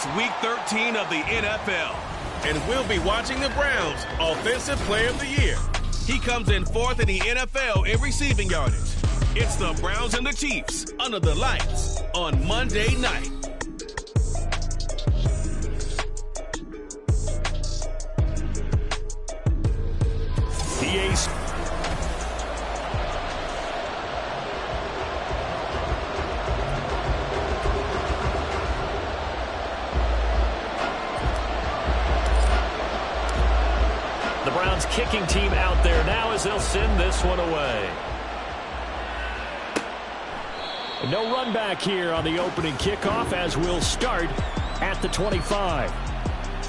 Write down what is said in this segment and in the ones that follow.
It's Week 13 of the NFL. And we'll be watching the Browns' Offensive Player of the Year. He comes in fourth in the NFL in receiving yardage. It's the Browns and the Chiefs under the lights on Monday night. The Browns kicking team out there now as they'll send this one away. No run back here on the opening kickoff as we'll start at the 25.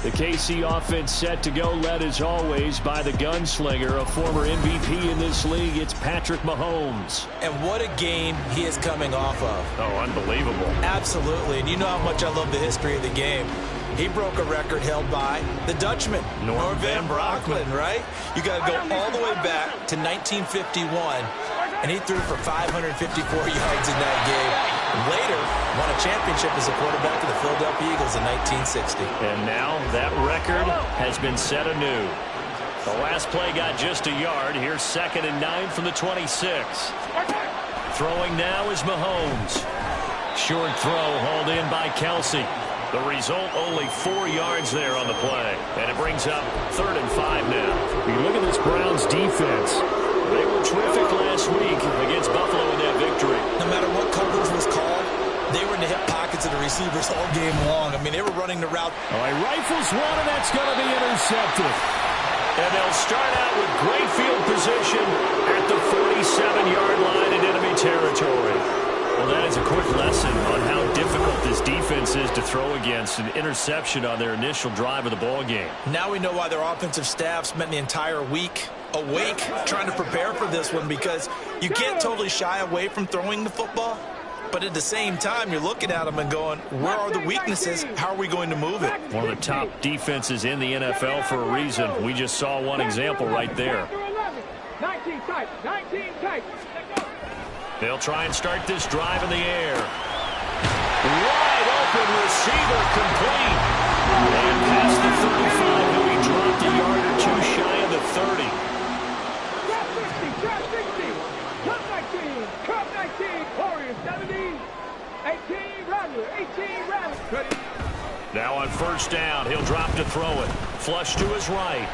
The KC offense set to go, led as always by the gunslinger, a former MVP in this league. It's Patrick Mahomes. And what a game he is coming off of. Oh, unbelievable. Absolutely. And you know how much I love the history of the game. He broke a record held by the Dutchman, Norm Van Brocklin, right? You got to go all the way back to 1951, and he threw for 554 yards in that game. Later, won a championship as a quarterback of the Philadelphia Eagles in 1960. And now that record has been set anew. The last play got just a yard. Here's 2nd and 9 from the 26. Throwing now is Mahomes. Short throw hauled in by Kelsey. The result, only 4 yards there on the play. And it brings up 3rd and 5 now. You look at this Browns defense. They were terrific last week against Buffalo in that victory. No matter what coverage was called, they were in the hip pockets of the receivers all game long. I mean, they were running the route. Oh, he rifles one, and that's going to be intercepted. And they'll start out with great field position at the 47-yard line in enemy territory. Well, that is a quick lesson on how difficult this defense is to throw against. An interception on their initial drive of the ball game. Now we know why their offensive staff spent the entire week awake trying to prepare for this one, because you can't totally shy away from throwing the football. But at the same time, you're looking at them and going, where are the weaknesses? How are we going to move it? One of the top defenses in the NFL for a reason. We just saw one example right there. 19 tight, 19 tight. They'll try and start this drive in the air. Wide open receiver complete. And past the 35, who he dropped a yard or two shy of the 30. Trap 60, trap 60, Cup 19, Cup 19, Warriors 70, 18, Rattler, 18, Rattler. Ready? Now on 1st down, he'll drop to throw it. Flush to his right.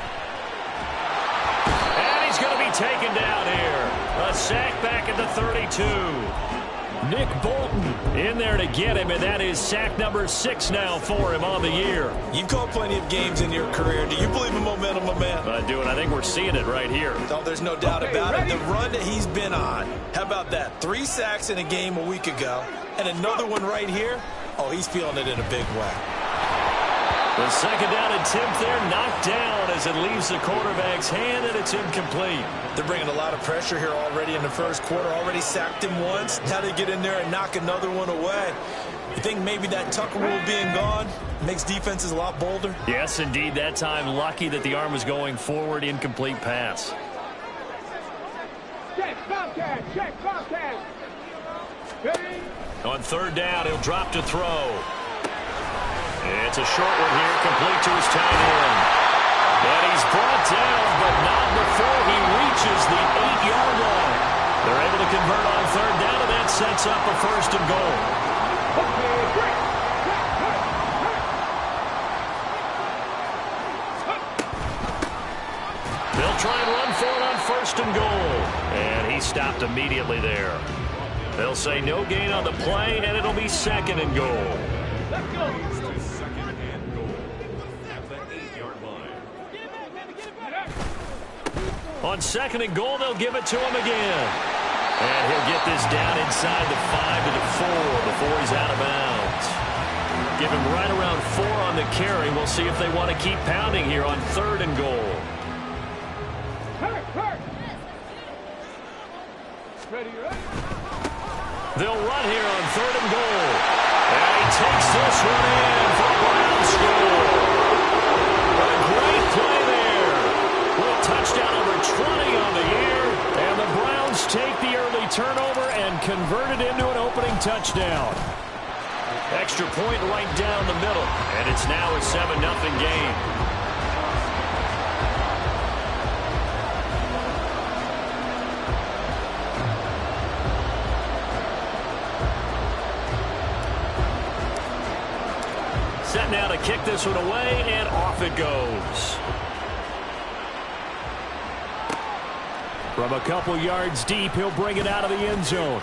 And he's going to be taken down here. A sack back at the 32. Nick Bolton in there to get him, and that is sack number 6 now for him on the year. You've called plenty of games in your career. Do you believe in momentum, my man? I do, and I think we're seeing it right here. Oh, there's no doubt about it. The run that he's been on, how about that? 3 sacks in a game a week ago, and another one right here. Oh, he's feeling it in a big way. The 2nd down attempt there knocked down as it leaves the quarterback's hand, and it's incomplete. They're bringing a lot of pressure here already in the first quarter. Already sacked him once. Now they get in there and knock another one away. You think maybe that Tucker rule being gone makes defenses a lot bolder? Yes, indeed. That time lucky that the arm was going forward. Incomplete pass. Check, Bobcat, check, Bobcat. Ready? On 3rd down, he'll drop to throw. It's a short one here, complete to his tight end. And he's brought down, but not before he reaches the 8-yard line. They're able to convert on 3rd down, and that sets up a 1st and goal. Okay, great. They'll try and run for it on 1st and goal. And he stopped immediately there. They'll say no gain on the play, and it'll be 2nd and goal. Let's go. On 2nd and goal, they'll give it to him again. And he'll get this down inside the 5 to the 4 before he's out of bounds. Give him right around 4 on the carry. We'll see if they want to keep pounding here on 3rd and goal. Hurt. Ready, ready. They'll run here on 3rd and goal. And he takes this one in for Brown score. A great play there. With touchdown over 20 on the year. And the Browns take the early turnover and convert it into an opening touchdown. Extra point right down the middle. And it's now a 7-0 game. Set now to kick this one away, and off it goes. From a couple yards deep, he'll bring it out of the end zone.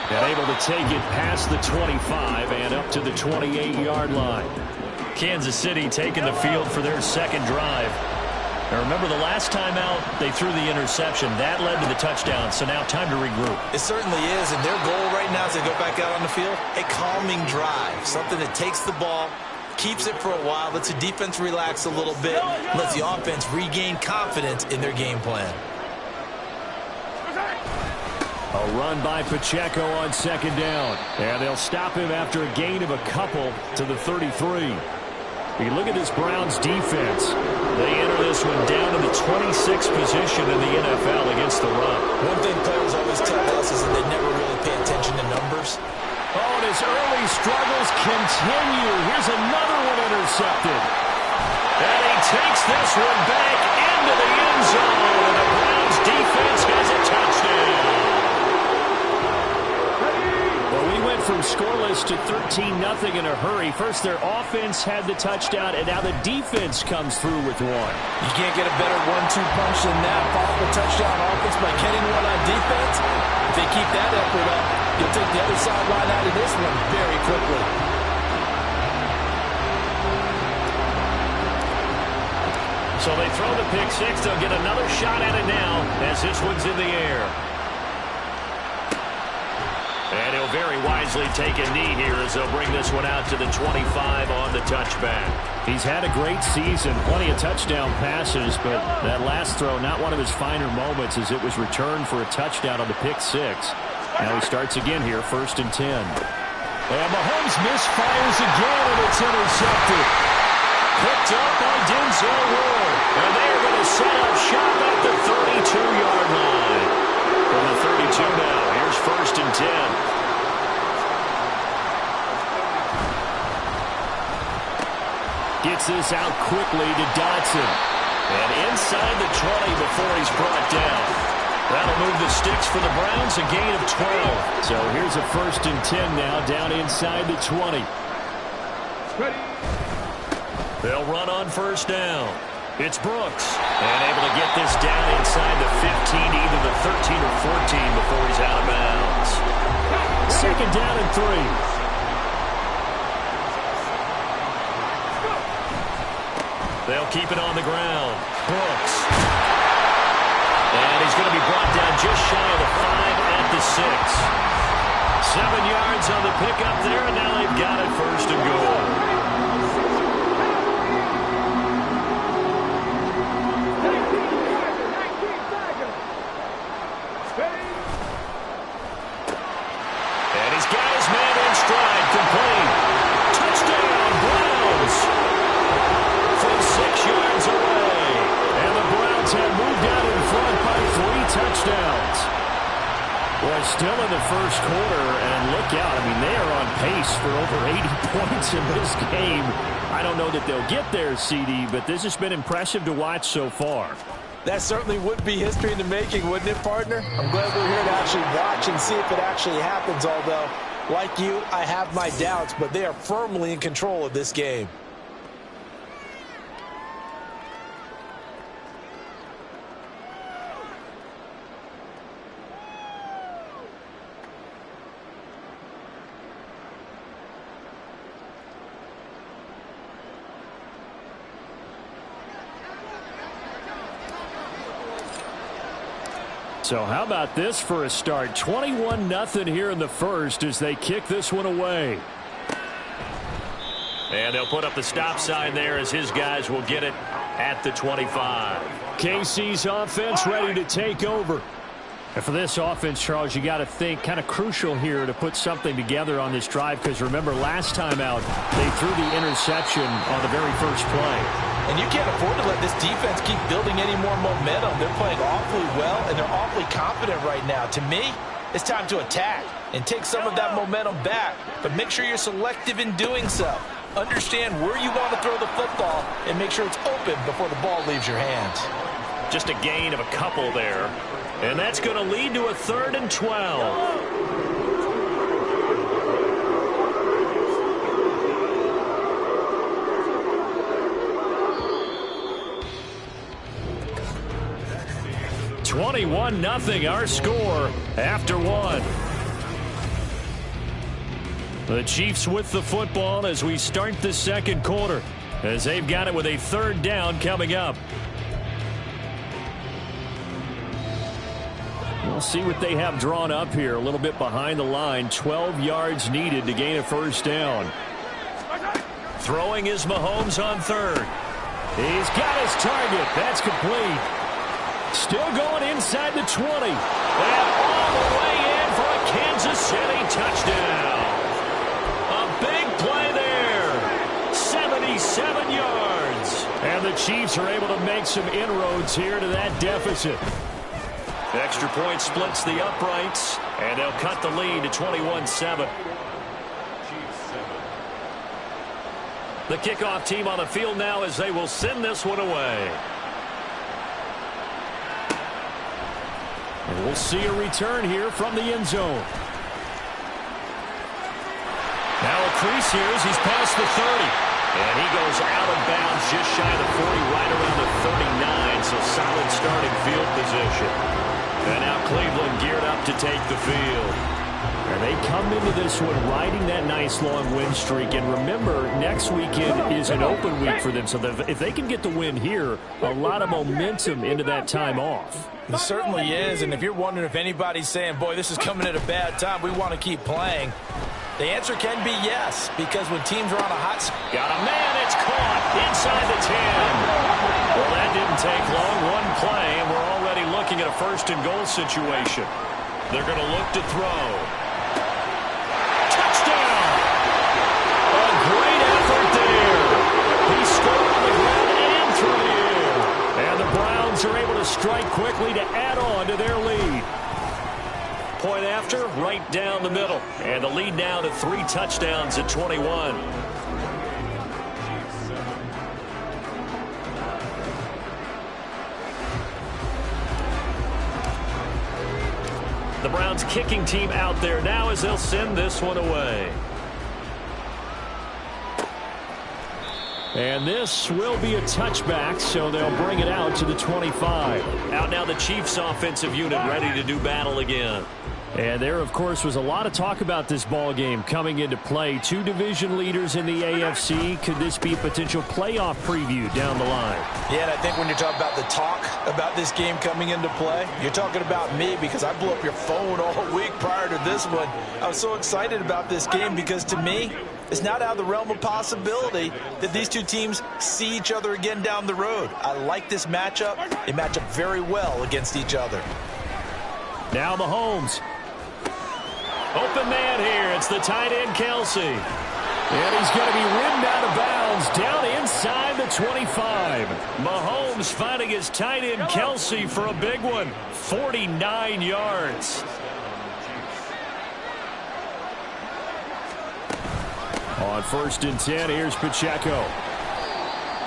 And able to take it past the 25 and up to the 28-yard line. Kansas City taking the field for their second drive. Now remember, the last time out, they threw the interception. That led to the touchdown, so now time to regroup. It certainly is, and their goal right now as they go back out on the field, a calming drive. Something that takes the ball, keeps it for a while, lets the defense relax a little bit, lets the offense regain confidence in their game plan. A run by Pacheco on second down. And they'll stop him after a gain of a couple to the 33. You look at this Browns defense. They enter this one down to the 26th position in the NFL against the run. One thing players always tell us is that they never really pay attention to numbers. Oh, and his early struggles continue. Here's another one intercepted. And he takes this one back into the end zone. And the Browns defense has a touchdown. Well, we went from scoreless to 13-0 in a hurry. First, their offense had the touchdown, and now the defense comes through with one. You can't get a better 1-2 punch than that. Follow the touchdown offense by getting one on defense. If they keep that effort up, you'll take the other sideline out of this one very quickly. So they throw the pick six. They'll get another shot at it now as this one's in the air. And he'll very wisely take a knee here as they'll bring this one out to the 25 on the touchback. He's had a great season, plenty of touchdown passes, but that last throw, not one of his finer moments as it was returned for a touchdown on the pick six. Now he starts again here, 1st and 10. And Mahomes misfires again, and it's intercepted. Picked up by Denzel Ward. And they are going to set up shop at the 32-yard line. From the 32 now, here's 1st and 10. Gets this out quickly to Dotson. And inside the 20 before he's brought down. That'll move the sticks for the Browns, a gain of 12. So here's a 1st and 10 now, down inside the 20. They'll run on 1st down. It's Brooks. And able to get this down inside the 15, either the 13 or 14 before he's out of bounds. 2nd down and 3. They'll keep it on the ground. Brooks. And he's going to be brought down just shy of the 5 at the 6. 7 yards on the pickup there, and now they've got it 1st and goal. Still in the 1st quarter, and look out. I mean, they are on pace for over 80 points in this game. I don't know that they'll get there, CD, but this has been impressive to watch so far. That certainly would be history in the making, wouldn't it, partner? I'm glad we're here to actually watch and see if it actually happens, although, like you, I have my doubts, but they are firmly in control of this game. So how about this for a start? 21-0 here in the 1st as they kick this one away. And they'll put up the stop sign there as his guys will get it at the 25. KC's offense ready to take over. And for this offense, Charles, you got to think kind of crucial here to put something together on this drive, because remember last time out they threw the interception on the very first play. And you can't afford to let this defense keep building any more momentum. They're playing awfully well, and they're awfully confident right now. To me, it's time to attack and take some of that momentum back. But make sure you're selective in doing so. Understand where you want to throw the football and make sure it's open before the ball leaves your hands. Just a gain of a couple there. And that's going to lead to a 3rd and 12. (21-0) our score after one. The Chiefs with the football as we start the second quarter, as they've got it with a 3rd down coming up. We'll see what they have drawn up here. A little bit behind the line. 12 yards needed to gain a 1st down. Throwing is Mahomes on 3rd. He's got his target. That's complete. Still going inside the 20. And all the way in for a Kansas City touchdown. A big play there. 77 yards. And the Chiefs are able to make some inroads here to that deficit. Extra point splits the uprights, and they'll cut the lead to 21-7. The kickoff team on the field now as they will send this one away. And we'll see a return here from the end zone. Now a crease here as he's past the 30. And he goes out of bounds just shy of the 40, right around the 39. So solid starting field position. And now Cleveland geared up to take the field. And they come into this one riding that nice long win streak. And remember, next weekend is an open week for them. So if they can get the win here, a lot of momentum into that time off. It certainly is. And if you're wondering if anybody's saying, boy, this is coming at a bad time, we want to keep playing, the answer can be yes. Because when teams are on a hot... Got a man, it's caught inside the 10. Well, that didn't take long. One play, and we're already looking at a 1st and goal situation. They're going to look to throw. Touchdown! A great effort there. He scored on the ground and through the air. And the Browns are able to strike quickly to add on to their lead. Point after, right down the middle. And the lead now to 3 touchdowns at 21. The Browns kicking team out there now as they'll send this one away. And this will be a touchback, so they'll bring it out to the 25. Out now the Chiefs offensive unit ready to do battle again. And there, of course, was a lot of talk about this ball game coming into play. 2 division leaders in the AFC. Could this be a potential playoff preview down the line? Yeah, and I think when you're talking about the talk about this game coming into play, you're talking about me because I blew up your phone all week prior to this one. I was so excited about this game because, to me, it's not out of the realm of possibility that these two teams see each other again down the road. I like this matchup. They match up very well against each other. Now Mahomes. Open man here. It's the tight end, Kelsey. And he's going to be ridden out of bounds down inside the 25. Mahomes finding his tight end, Kelsey, for a big one. 49 yards. On 1st and 10, here's Pacheco.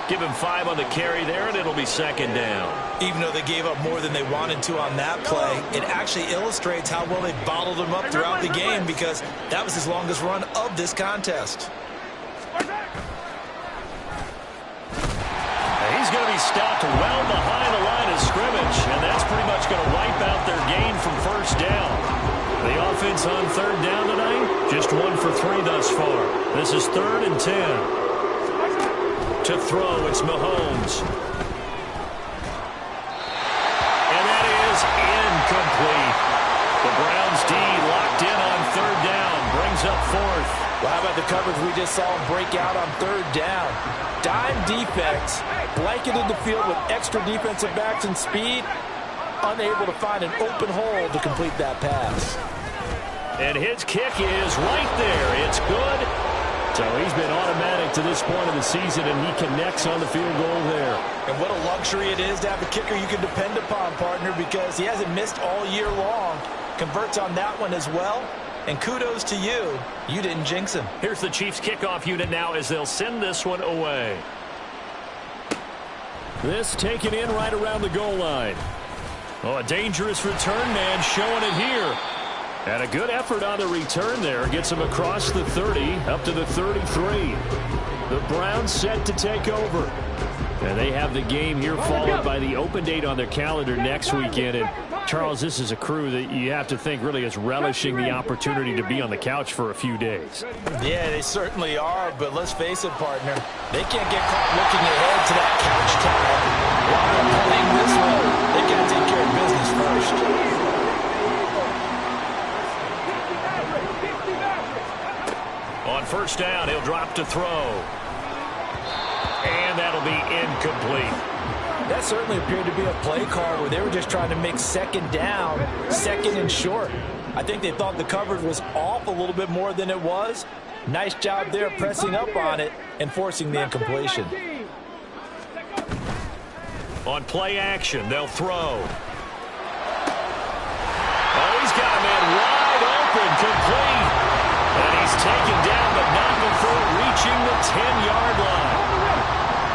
Give him 5 on the carry there, and it'll be 2nd down. Even though they gave up more than they wanted to on that play, it actually illustrates how well they bottled him up throughout the game because that was his longest run of this contest. He's going to be stopped well behind the line of scrimmage, and that's pretty much going to wipe out their gain from 1st down. The offense on 3rd down tonight, just 1 for 3 thus far. This is 3rd and 10. To throw, it's Mahomes. And that is incomplete. The Browns D locked in on 3rd down, brings up 4th. Well, how about the coverage we just saw him break out on 3rd down? Dime defense, blanketed the field with extra defensive backs and speed, unable to find an open hole to complete that pass. And his kick is right there. It's good. So he's been automatic to this point of the season, and he connects on the field goal there. And what a luxury luxury it is to have a kicker you can depend upon, partner, because he hasn't missed all year long. Converts on that one as well. And kudos to you. You didn't jinx him. Here's the Chiefs kickoff unit now as they'll send this one away. This taken in right around the goal line. Oh, a dangerous return man showing it here. And a good effort on the return there. Gets him across the 30, up to the 33. The Browns set to take over. And they have the game here followed by the open date on their calendar next weekend. And Charles, this is a crew that you have to think really is relishing the opportunity to be on the couch for a few days. Yeah, they certainly are, but let's face it, partner. They can't get caught looking ahead to that couch time. While they're playing this one, they've got to take care of business first. On first down, he'll drop to throw. And that'll be incomplete. That certainly appeared to be a play call where they were just trying to make second down, second and short. I think they thought the coverage was off a little bit more than it was. Nice job there pressing up on it and forcing the incompletion. On play action, they'll throw. Oh, he's got a man wide open, complete. And he's taken down, but not before reaching the 10-yard line.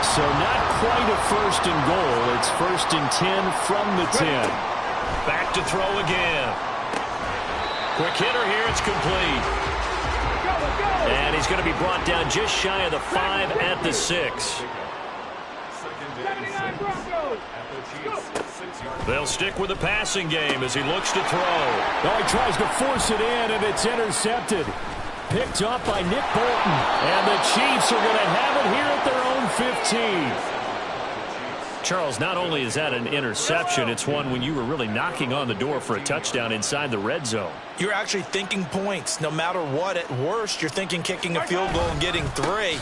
So not quite a first and goal. It's first and 10 from the 10. Back to throw again. Quick hitter here. It's complete. And he's going to be brought down just shy of the 5 at the 6. They'll stick with the passing game as he looks to throw. Oh, he tries to force it in, and it's intercepted. Picked up by Nick Bolton. And the Chiefs are going to have it here at their own 15. Charles, not only is that an interception, it's one when you were really knocking on the door for a touchdown inside the red zone. You're actually thinking points. No matter what, at worst, you're thinking kicking a field goal and getting 3.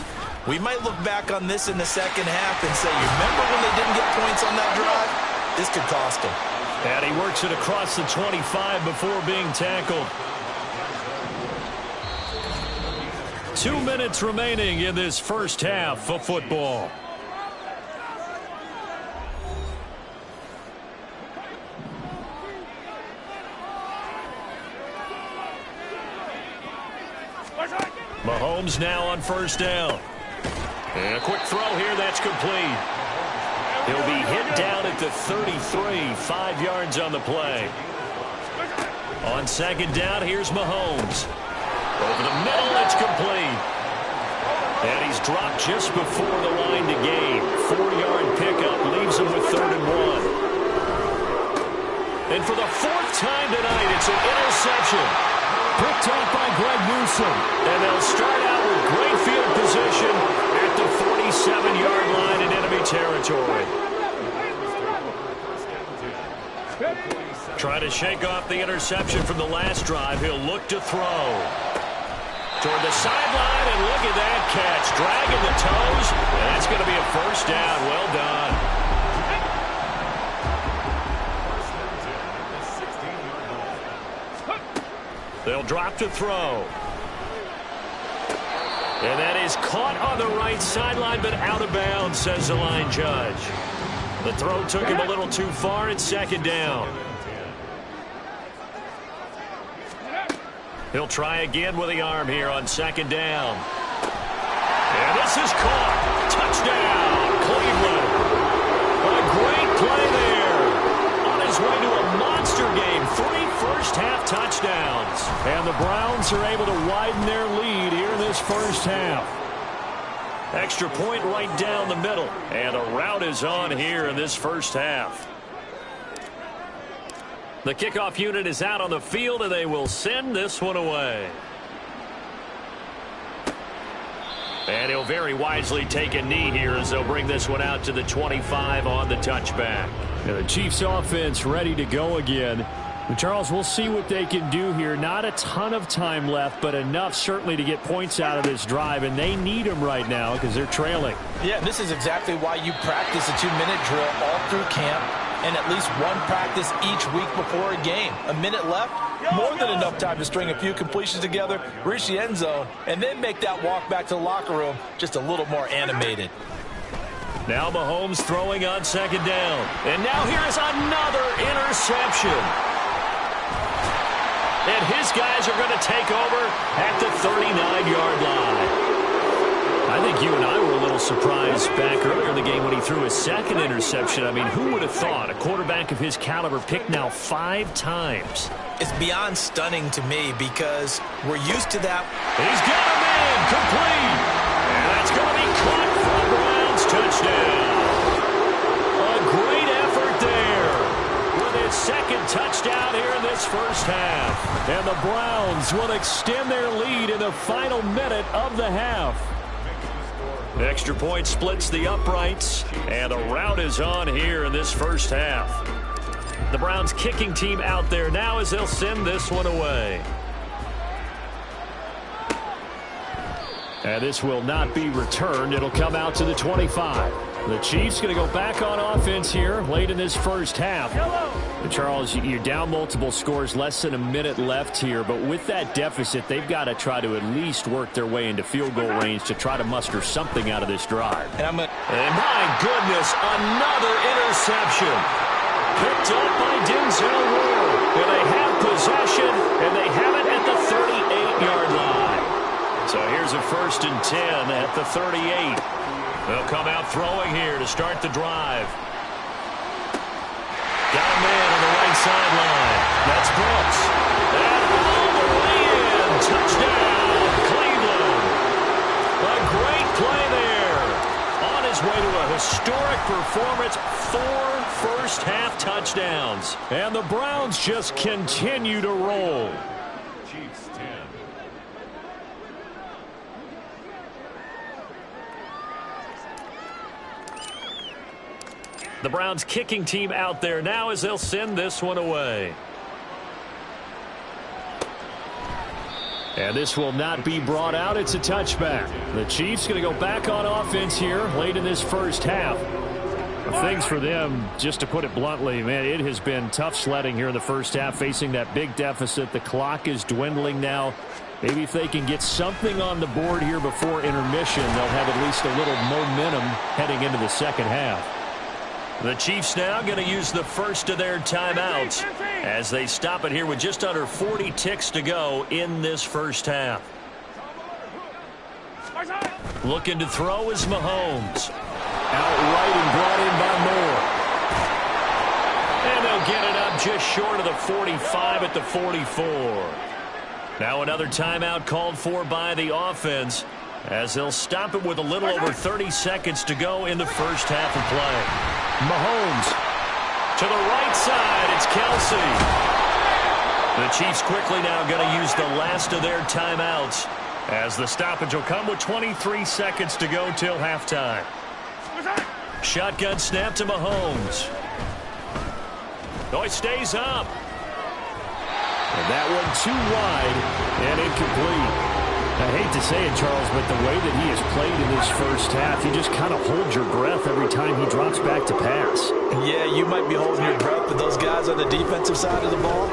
We might look back on this in the second half and say, you remember when they didn't get points on that drive? This could cost him. And he works it across the 25 before being tackled. 2 minutes remaining in this first half of football. Mahomes now on first down. And a quick throw here, that's complete. He'll be hit down at the 33, 5 yards on the play. On second down, here's Mahomes. Over the middle, it's complete. And he's dropped just before the line to gain. 4-yard pickup leaves him with 3rd and 1. And for the 4th time tonight, it's an interception. Picked up by Greg Newsome. And they'll start out with great field position at the 47-yard line in enemy territory. Trying to shake off the interception from the last drive. He'll look to throw. Toward the sideline, and look at that catch. Dragging the toes, and that's going to be a first down. Well done. They'll drop to throw. And that is caught on the right sideline, but out of bounds, says the line judge. The throw took him a little too far. It's second down. He'll try again with the arm here on second down. And this is caught. Touchdown, Cleveland. A great play there. On his way to a monster game. 3 first-half touchdowns. And the Browns are able to widen their lead here in this first half. Extra point right down the middle. And a rout is on here in this first half. The kickoff unit is out on the field, and they will send this one away. And he'll very wisely take a knee here as they'll bring this one out to the 25 on the touchback. And the Chiefs offense ready to go again. And Charles, we'll see what they can do here. Not a ton of time left, but enough certainly to get points out of this drive, and they need them right now because they're trailing. Yeah, this is exactly why you practice a 2-minute drill all through camp and at least one practice each week before a game. A minute left, more than enough time to string a few completions together, reach the end zone, and then make that walk back to the locker room just a little more animated. Now Mahomes throwing on second down. And now here is another interception. And his guys are going to take over at the 39-yard line. I think you and I were a little surprised back earlier in the game when he threw his second interception. I mean, who would have thought a quarterback of his caliber picked now 5 times? It's beyond stunning to me because we're used to that. He's got a man complete. And that's going to be caught for a Browns touchdown. A great effort there with his second touchdown here in this first half. And the Browns will extend their lead in the final minute of the half. Extra point splits the uprights, and the rout is on here in this first half. The Browns kicking team out there now as they'll send this one away. And this will not be returned. It'll come out to the 25. The Chiefs going to go back on offense here late in this first half. Charles, you're down multiple scores, less than a minute left here. But with that deficit, they've got to try to at least work their way into field goal range to try to muster something out of this drive. And my goodness, another interception. Picked up by Denzel Ward. And they have possession, and they have it at the 38-yard line. So here's a 1st and 10 at the 38. They'll come out throwing here to start the drive. Got a man on the right sideline. That's Brooks. And all the way in. Touchdown, Cleveland. A great play there. On his way to a historic performance. 4 first-half touchdowns. And the Browns just continue to roll. Chiefs 10. The Browns kicking team out there now as they'll send this one away. And this will not be brought out. It's a touchback. The Chiefs going to go back on offense here late in this first half. Things for them, just to put it bluntly, man, it has been tough sledding here in the first half, facing that big deficit. The clock is dwindling now. Maybe if they can get something on the board here before intermission, they'll have at least a little momentum heading into the second half. The Chiefs now going to use the first of their timeouts as they stop it here with just under 40 ticks to go in this first half. Looking to throw is Mahomes. Outright and brought in by Moore. And they'll get it up just short of the 45 at the 44. Now another timeout called for by the offense as they'll stop it with a little over 30 seconds to go in the first half of play. Mahomes to the right side. It's Kelsey. The Chiefs quickly now going to use the last of their timeouts as the stoppage will come with 23 seconds to go till halftime. Shotgun snap to Mahomes. Oh, he stays up. And that one too wide and incomplete. I hate to say it, Charles, but the way that he has played in this first half, you just kind of hold your breath every time he drops back to pass. Yeah, you might be holding your breath, but those guys on the defensive side of the ball,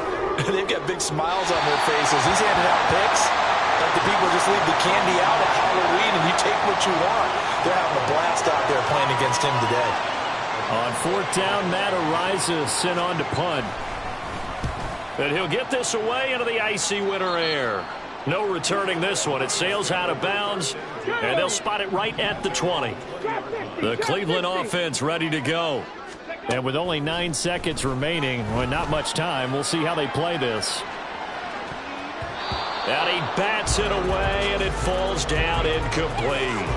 they've got big smiles on their faces. He's handing out picks like the people just leave the candy out at Halloween and you take what you want. They're having a blast out there playing against him today. On 4th down, Matt Ariza sent on to punt. And he'll get this away into the icy winter air. No returning this one. It sails out of bounds, and they'll spot it right at the 20. The Cleveland offense ready to go. And with only 9 seconds remaining, well, not much time, we'll see how they play this. And he bats it away, and it falls down incomplete.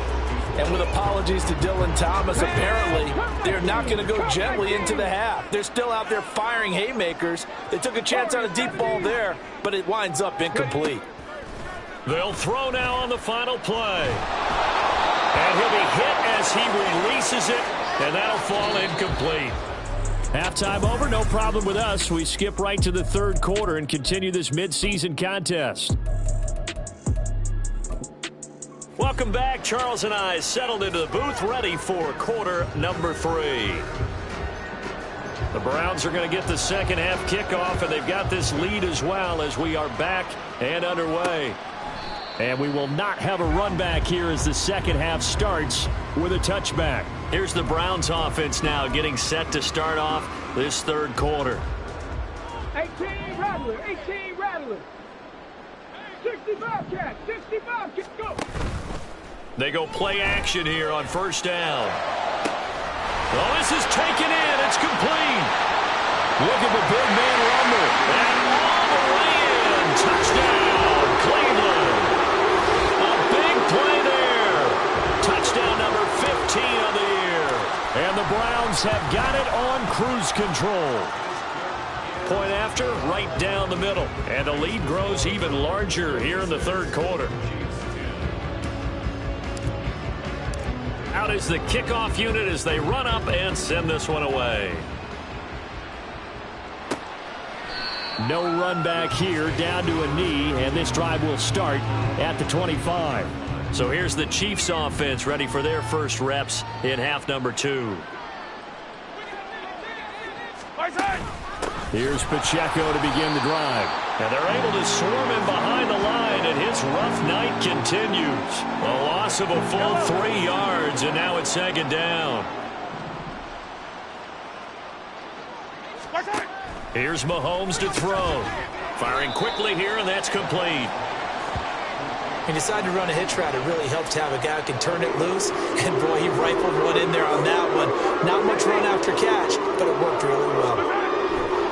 And with apologies to Dylan Thomas, apparently they're not going to go gently into the half. They're still out there firing haymakers. They took a chance on a deep ball there, but it winds up incomplete. They'll throw now on the final play. And he'll be hit as he releases it, and that'll fall incomplete. Halftime over, no problem with us. We skip right to the third quarter and continue this midseason contest. Welcome back. Charles and I settled into the booth, ready for quarter number 3. The Browns are going to get the second half kickoff, and they've got this lead as well as we are back and underway. And we will not have a run back here as the second half starts with a touchback. Here's the Browns offense now getting set to start off this third quarter. 18 Rattler, 18 Rattler. 65 catch, 65 catch, go. They go play action here on first down. Oh, this is taken in. It's complete. Look at the big man rumble. And all the way in. Touchdown, Cleveland. A big play there. Touchdown number 15 of the year. And the Browns have got it on cruise control. Point after, right down the middle. And the lead grows even larger here in the third quarter. Out is the kickoff unit as they run up and send this one away. No run back here, down to a knee, and this drive will start at the 25. So here's the Chiefs offense ready for their first reps in half number 2. Here's Pacheco to begin the drive. And they're able to swarm him behind the line, and his rough night continues. A loss of a full 3 yards, and now it's second down. Here's Mahomes to throw. Firing quickly here, and that's complete. He decided to run a hitch route. It really helps to have a guy who can turn it loose. And, boy, he rifled one in there on that one. Not much run after catch, but it worked really well.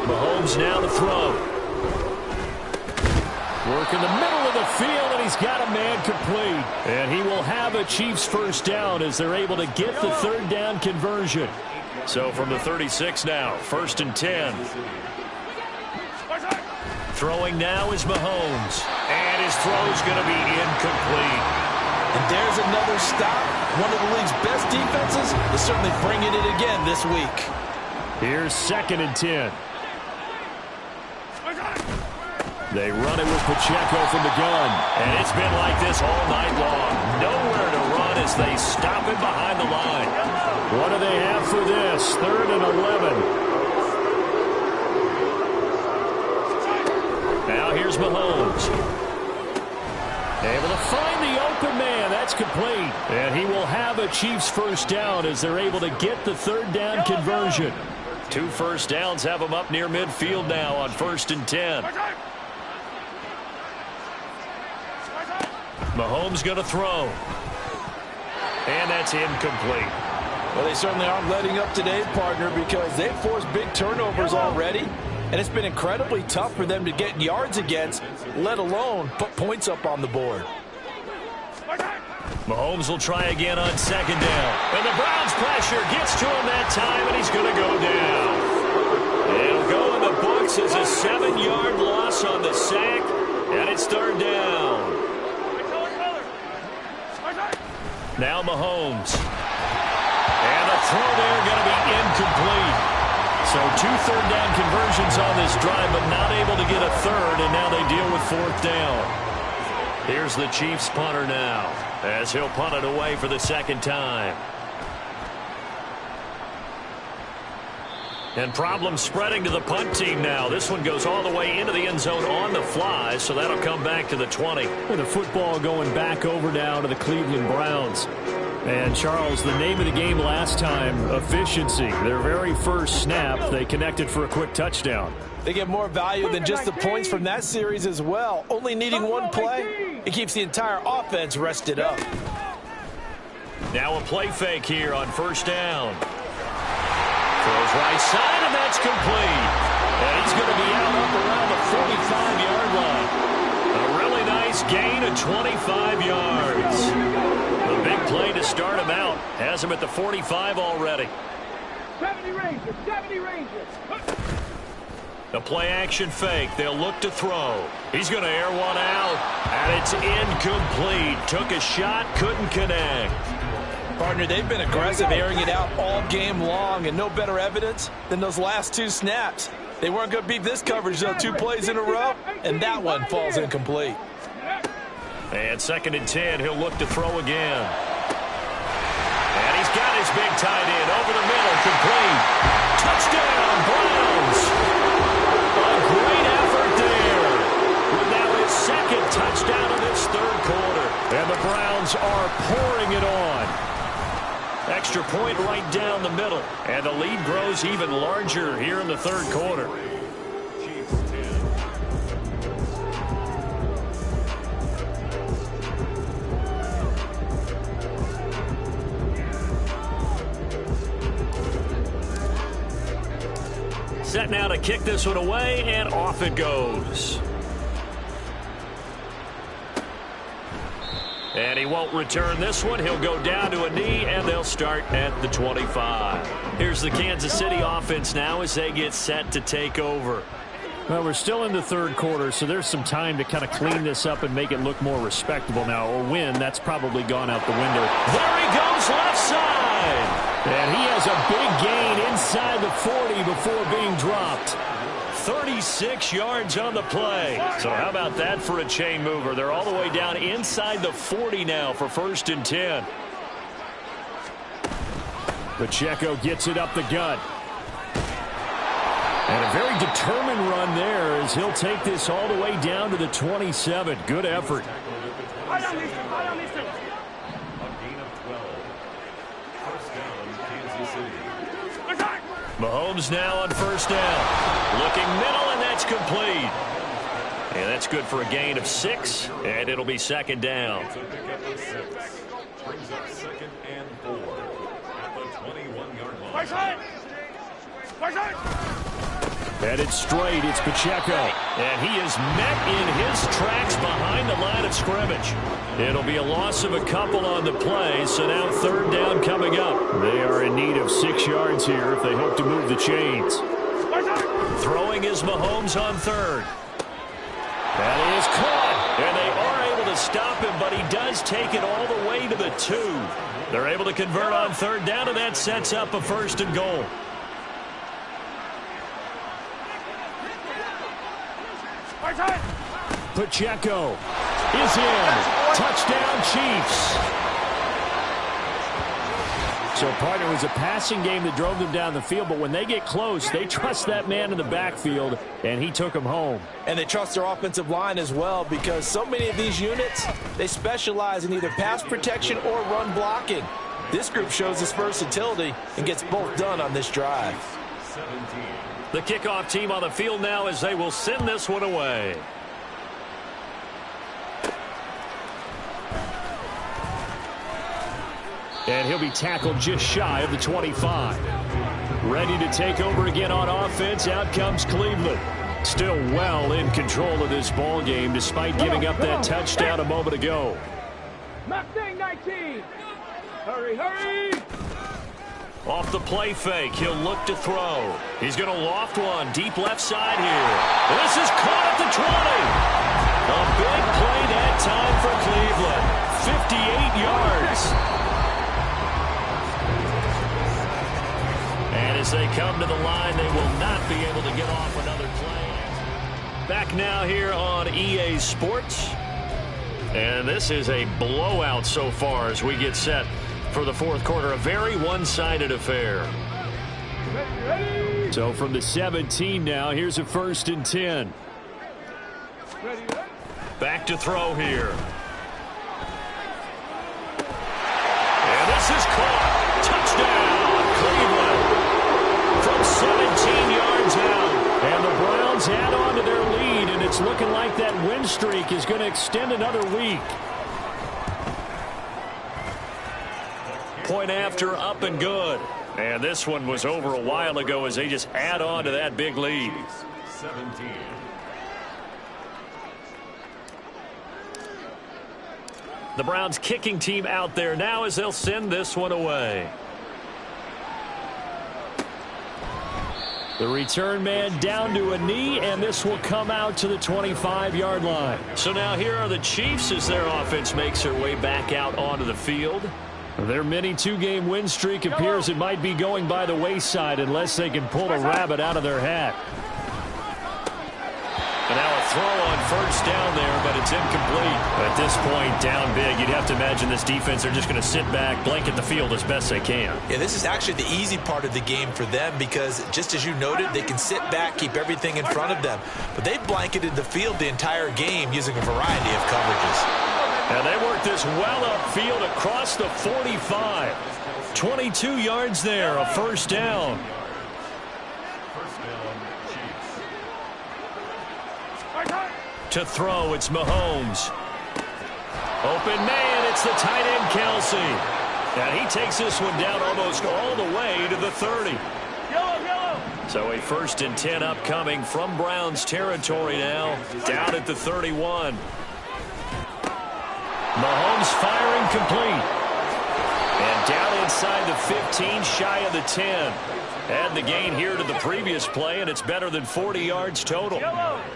Mahomes now to throw. Work in the middle of the field, and he's got a man complete. And he will have a Chiefs first down as they're able to get the third down conversion. So from the 36 now, 1st and 10. Throwing now is Mahomes. And his throw's going to be incomplete. And there's another stop. One of the league's best defenses is certainly bringing it again this week. Here's 2nd and 10. They run it with Pacheco from the gun. And it's been like this all night long. Nowhere to run as they stop him behind the line. What do they have for this? 3rd and 11. Now here's Mahomes. Able to find the open man. That's complete. And he will have a Chiefs first down as they're able to get the third down conversion. 2 first downs have them up near midfield now on 1st and 10. Mahomes going to throw. And that's incomplete. Well, they certainly aren't letting up today, partner, because they've forced big turnovers already. And it's been incredibly tough for them to get yards against, let alone put points up on the board. Mahomes will try again on 2nd down. And the Browns pressure gets to him that time, and he's going to go down. It'll go in the books as a 7-yard loss on the sack, and it's 3rd down. Now Mahomes. And the throw there going to be incomplete. So 2 third down conversions on this drive, but not able to get a third, and now they deal with 4th down. Here's the Chiefs punter now, as he'll punt it away for the 2nd time. And problems spreading to the punt team now. This one goes all the way into the end zone on the fly, so that'll come back to the 20. With the football going back over now to the Cleveland Browns. And, Charles, the name of the game last time, efficiency. Their very first snap, they connected for a quick touchdown. They get more value than just the points from that series as well. Only needing one play, it keeps the entire offense rested up. Now a play fake here on 1st down. Throws right side, and that's complete. And he's going to be out up around the 45-yard line. A really nice gain of 25 yards. The big play to start him out. Has him at the 45 already. 70 Rangers, 70 Rangers. The play-action fake. They'll look to throw. He's going to air one out, and it's incomplete. Took a shot, couldn't connect. Partner, they've been aggressive, airing it out all game long, and no better evidence than those last 2 snaps. They weren't going to beat this coverage, though, 2 plays in a row, and that one falls incomplete. And 2nd and 10, he'll look to throw again. And he's got his big tight end over the middle, complete. Touchdown, Browns. A great effort there. With now his 2nd touchdown of this third quarter. And the Browns are pouring it on. Extra point right down the middle. And the lead grows even larger here in the third quarter. Set now to kick this one away, and off it goes. And he won't return this one. He'll go down to a knee, and they'll start at the 25. Here's the Kansas City offense now as they get set to take over. Well, we're still in the third quarter, so there's some time to kind of clean this up and make it look more respectable now. A win, that's probably gone out the window. There he goes, left side. And he has a big gain inside the 40 before being dropped. 36 yards on the play. So how about that for a chain mover? They're all the way down inside the 40 now for 1st and 10. Pacheco gets it up the gut. And a very determined run there as he'll take this all the way down to the 27. Good effort. Mahomes now on 1st down. Looking middle, and that's complete. And that's good for a gain of 6, and it'll be 2nd down. Brings up 2nd and 4 at the 21-yard line. Headed straight, it's Pacheco. And he is met in his tracks behind the line of scrimmage. It'll be a loss of a couple on the play, so now 3rd down coming up. They are in need of 6 yards here if they hope to move the chains. Throwing is Mahomes on 3rd. That is caught, and they are able to stop him, but he does take it all the way to the 2. They're able to convert on 3rd down, and that sets up a 1st and goal. Pacheco is in. Touchdown, Chiefs. So, partner, it was a passing game that drove them down the field, but when they get close, they trust that man in the backfield, and he took them home. And they trust their offensive line as well, because so many of these units, they specialize in either pass protection or run blocking. This group shows its versatility and gets both done on this drive. The kickoff team on the field now as they will send this one away. And he'll be tackled just shy of the 25. Ready to take over again on offense. Out comes Cleveland. Still well in control of this ball game despite giving up that touchdown a moment ago. Mustang 19. Hurry, hurry. Off the play fake, he'll look to throw. He's going to loft one deep left side here. This is caught at the 20. A big play that time for Cleveland. 58 yards. And as they come to the line, they will not be able to get off another play. Back now here on EA Sports. And this is a blowout so far as we get set for the 4th quarter. A very one-sided affair. So from the 17 now, here's a 1st and 10. Back to throw here. And this is caught. Touchdown, Cleveland. From 17 yards out. And the Browns add on to their lead, and it's looking like that win streak is going to extend another week. Point after, up and good. And this one was over a while ago as they just add on to that big lead. 17. The Browns kicking team out there now as they'll send this one away. The return man down to a knee, and this will come out to the 25-yard line. So now here are the Chiefs as their offense makes their way back out onto the field. Their mini 2-game win streak appears it might be going by the wayside unless they can pull a rabbit out of their hat. And now a throw on 1st down there, but it's incomplete. At this point, down big, you'd have to imagine this defense, they're just going to sit back, blanket the field as best they can. Yeah, this is actually the easy part of the game for them because, just as you noted, they can sit back, keep everything in front of them. But they've blanketed the field the entire game using a variety of coverages. And they work this well upfield across the 45. 22 yards there, a first down. To throw, it's Mahomes. Open man, it's the tight end, Kelsey. And he takes this one down almost all the way to the 30. So a 1st and 10 upcoming from Browns territory now, down at the 31. Mahomes firing complete. And down inside the 15, shy of the 10. Add the gain here to the previous play, and it's better than 40 yards total.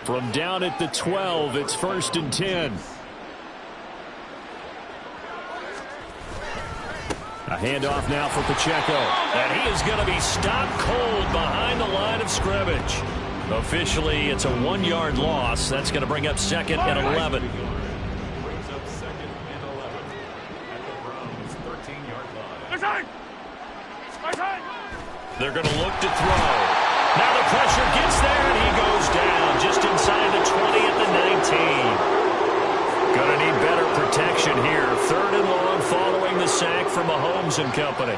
From down at the 12, it's 1st and 10. A handoff now for Pacheco. And he is going to be stopped cold behind the line of scrimmage. Officially, it's a 1-yard loss. That's going to bring up 2nd and 11. Brings up 2nd and 11 at the Browns' 13-yard line. They're going to look to throw. Now the pressure gets there, and he goes down just inside the 20 at the 19. Going to need better protection here. 3rd and long following the sack from Mahomes and company.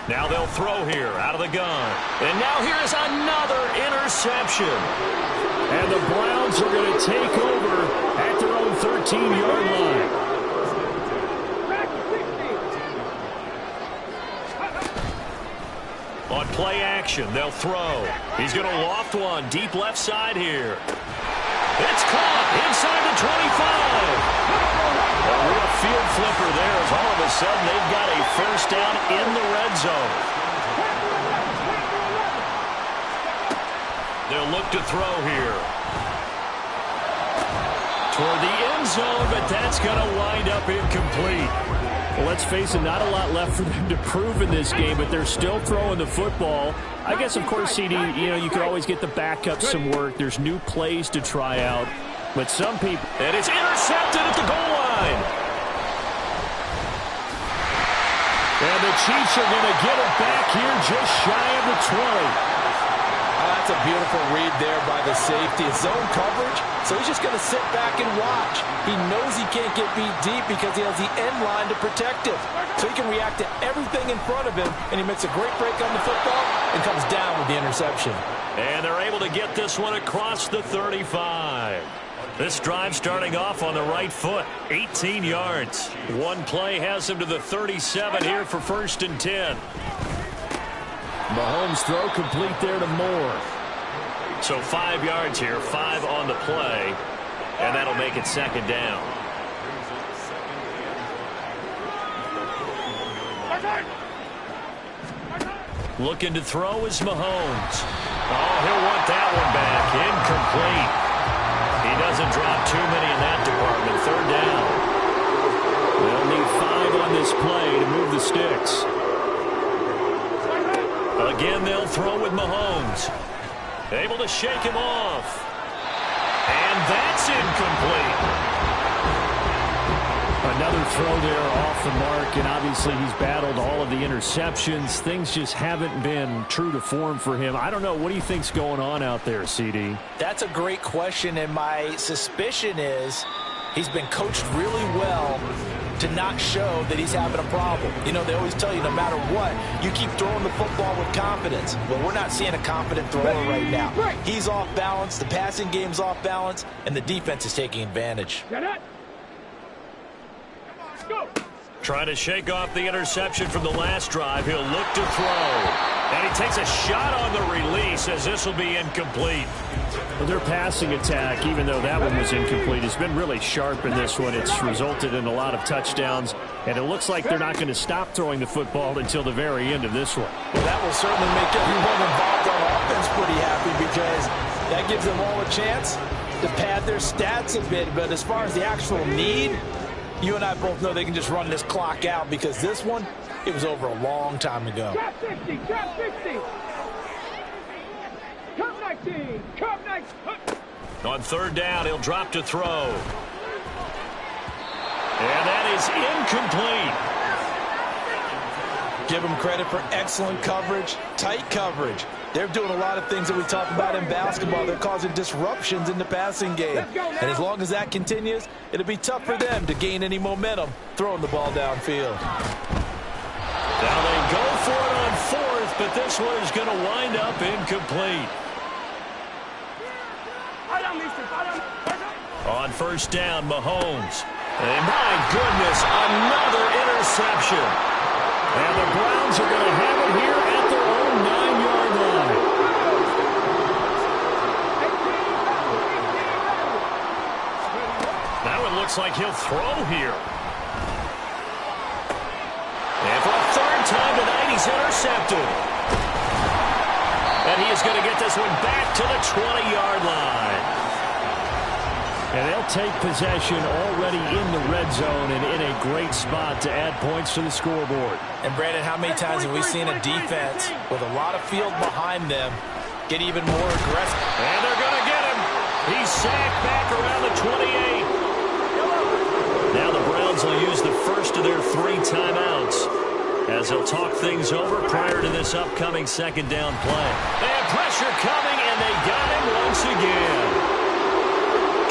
Now they'll throw here out of the gun. And now here is another interception. And the Browns are going to take over at their own 13-yard line. On play action, they'll throw. He's going to loft one deep left side here. It's caught inside the 25. A real field flipper there as all of a sudden they've got a first down in the red zone. They'll look to throw here. Toward the end zone, but that's going to wind up incomplete. Well, let's face it, not a lot left for them to prove in this game, but they're still throwing the football. I guess, of course, CD, you could always get the backups some work. There's new plays to try out. But some people... And it's intercepted at the goal line. And the Chiefs are going to get it back here just shy of the 20. That's a beautiful read there by the safety. It's zone coverage, so he's just going to sit back and watch. He knows he can't get beat deep because he has the end line to protect him. So he can react to everything in front of him, and he makes a great break on the football and comes down with the interception. And they're able to get this one across the 35. This drive starting off on the right foot, 18 yards. One play has him to the 37 here for 1st and 10. Mahomes throw complete there to Moore. So 5 yards here, 5 on the play, and that'll make it 2nd down. Looking to throw is Mahomes. Oh, he'll want that one back. Incomplete. He doesn't drop too many in that department. 3rd down. They'll need 5 on this play to move the sticks. Again, they'll throw with Mahomes. Able to shake him off. And that's incomplete. Another throw there off the mark, and obviously he's battled all of the interceptions. Things just haven't been true to form for him. I don't know. What do you think's going on out there, CD? That's a great question, and my suspicion is he's been coached really well to not show that he's having a problem. You know, they always tell you no matter what, you keep throwing the football with confidence. Well, we're not seeing a confident thrower right now. He's off balance, the passing game's off balance, and the defense is taking advantage. Trying to shake off the interception from the last drive. He'll look to throw. And he takes a shot on the release as this will be incomplete. Well, their passing attack, even though that one was incomplete, has been really sharp in this one. It's resulted in a lot of touchdowns, and it looks like they're not going to stop throwing the football until the very end of this one. Well, that will certainly make everyone involved on offense pretty happy because that gives them all a chance to pad their stats a bit. But as far as the actual need, you and I both know they can just run this clock out because this one, it was over a long time ago. Drop 60, drop 60. Come 19, come 19. On 3rd down, he'll drop to throw. And that is incomplete. Give them credit for excellent coverage, tight coverage. They're doing a lot of things that we talk about in basketball. They're causing disruptions in the passing game. And as long as that continues, it'll be tough for them to gain any momentum throwing the ball downfield. Now they go for it on fourth, but this one is going to wind up incomplete. On first down, Mahomes. And my goodness, another interception. And the Browns are going to have it here at their own 9-yard line. Now it looks like he'll throw here. And for a third time tonight, he's intercepted. And he is going to get this one back to the 20-yard line. And they'll take possession already in the red zone and in a great spot to add points to the scoreboard. And Brandon, how many times have we seen a defense with a lot of field behind them get even more aggressive? And they're going to get him. He's sacked back around the 28. Now the Browns will use the first of their 3 timeouts as they'll talk things over prior to this upcoming second down play. They have pressure coming, and they got him once again.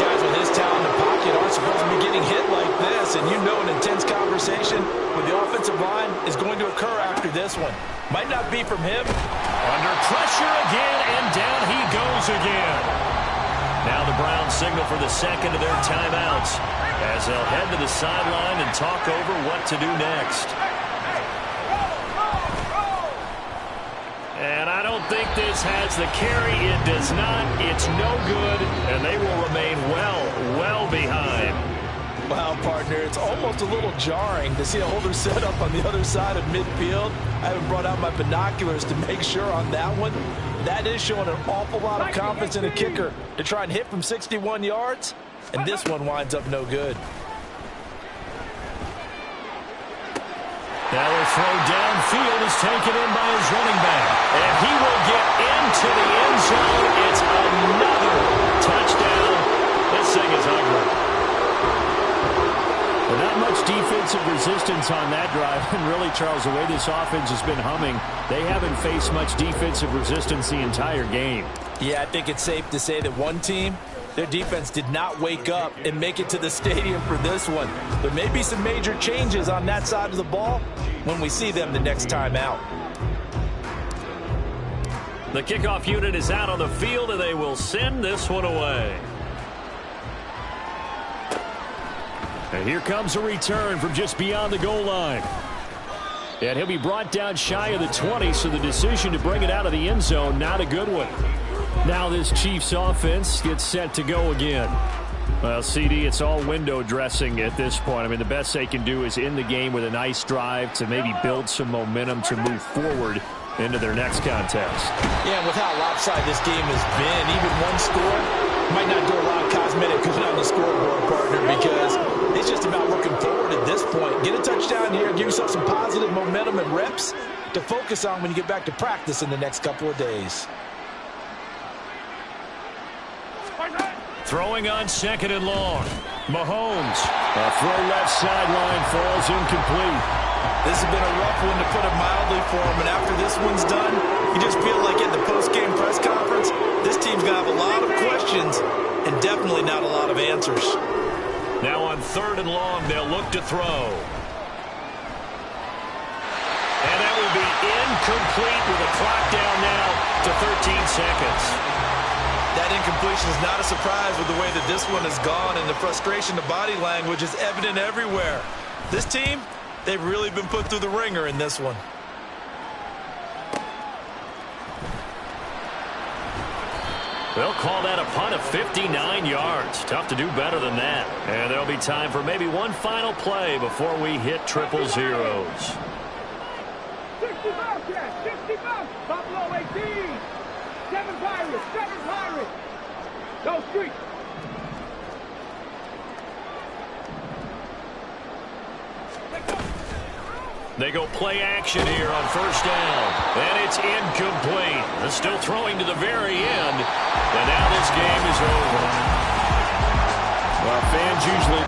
Guys with his talent in the pocket aren't supposed to be getting hit like this, and you know an intense conversation with the offensive line is going to occur after this one. Might not be from him. Under pressure again, and down he goes again. Now the Browns signal for the second of their timeouts as they'll head to the sideline and talk over what to do next. And I don't think this has the carry. It does not. It's no good, and they will remain well behind. Wow, partner, it's almost a little jarring to see a holder set up on the other side of midfield. I haven't brought out my binoculars to make sure on that one. That is showing an awful lot of confidence in a kicker to try and hit from 61 yards, and this one winds up no good. Now the throw downfield is taken in by his running back. And he will get into the end zone. It's another touchdown. This thing is ugly. Well, not much defensive resistance on that drive. And really, Charles, the way this offense has been humming, they haven't faced much defensive resistance the entire game. Yeah, I think it's safe to say that one team, their defense did not wake up and make it to the stadium for this one. There may be some major changes on that side of the ball when we see them the next time out. The kickoff unit is out on the field, and they will send this one away. And here comes a return from just beyond the goal line. And he'll be brought down shy of the 20, so the decision to bring it out of the end zone, not a good one. Now this Chiefs offense gets set to go again. Well, CD, it's all window dressing at this point. I mean, the best they can do is end the game with a nice drive to maybe build some momentum to move forward into their next contest. Yeah, with how lopsided this game has been, even one score might not do a lot of cosmetic good on the scoreboard, partner, because it's just about looking forward at this point. Get a touchdown here, give yourself some positive momentum and reps to focus on when you get back to practice in the next couple of days. Throwing on second and long. Mahomes. A throw left sideline falls incomplete. This has been a rough one, to put it mildly, for him. And after this one's done, you just feel like at the post-game press conference, this team's going to have a lot of questions and definitely not a lot of answers. Now on third and long, they'll look to throw. And that will be incomplete with the clock down now to 13 seconds. That incompletion is not a surprise with the way that this one has gone, and the frustration, the body language is evident everywhere. This team, they've really been put through the ringer in this one. They'll call that a punt of 59 yards. Tough to do better than that. And there'll be time for maybe one final play before we hit triple zeros. 65, 65, Buffalo 18. 7 Pirates, 7 Pirates. Go Street. They go play action here on first down. And it's incomplete. They're still throwing to the very end. And now this game is over. Well, fans usually...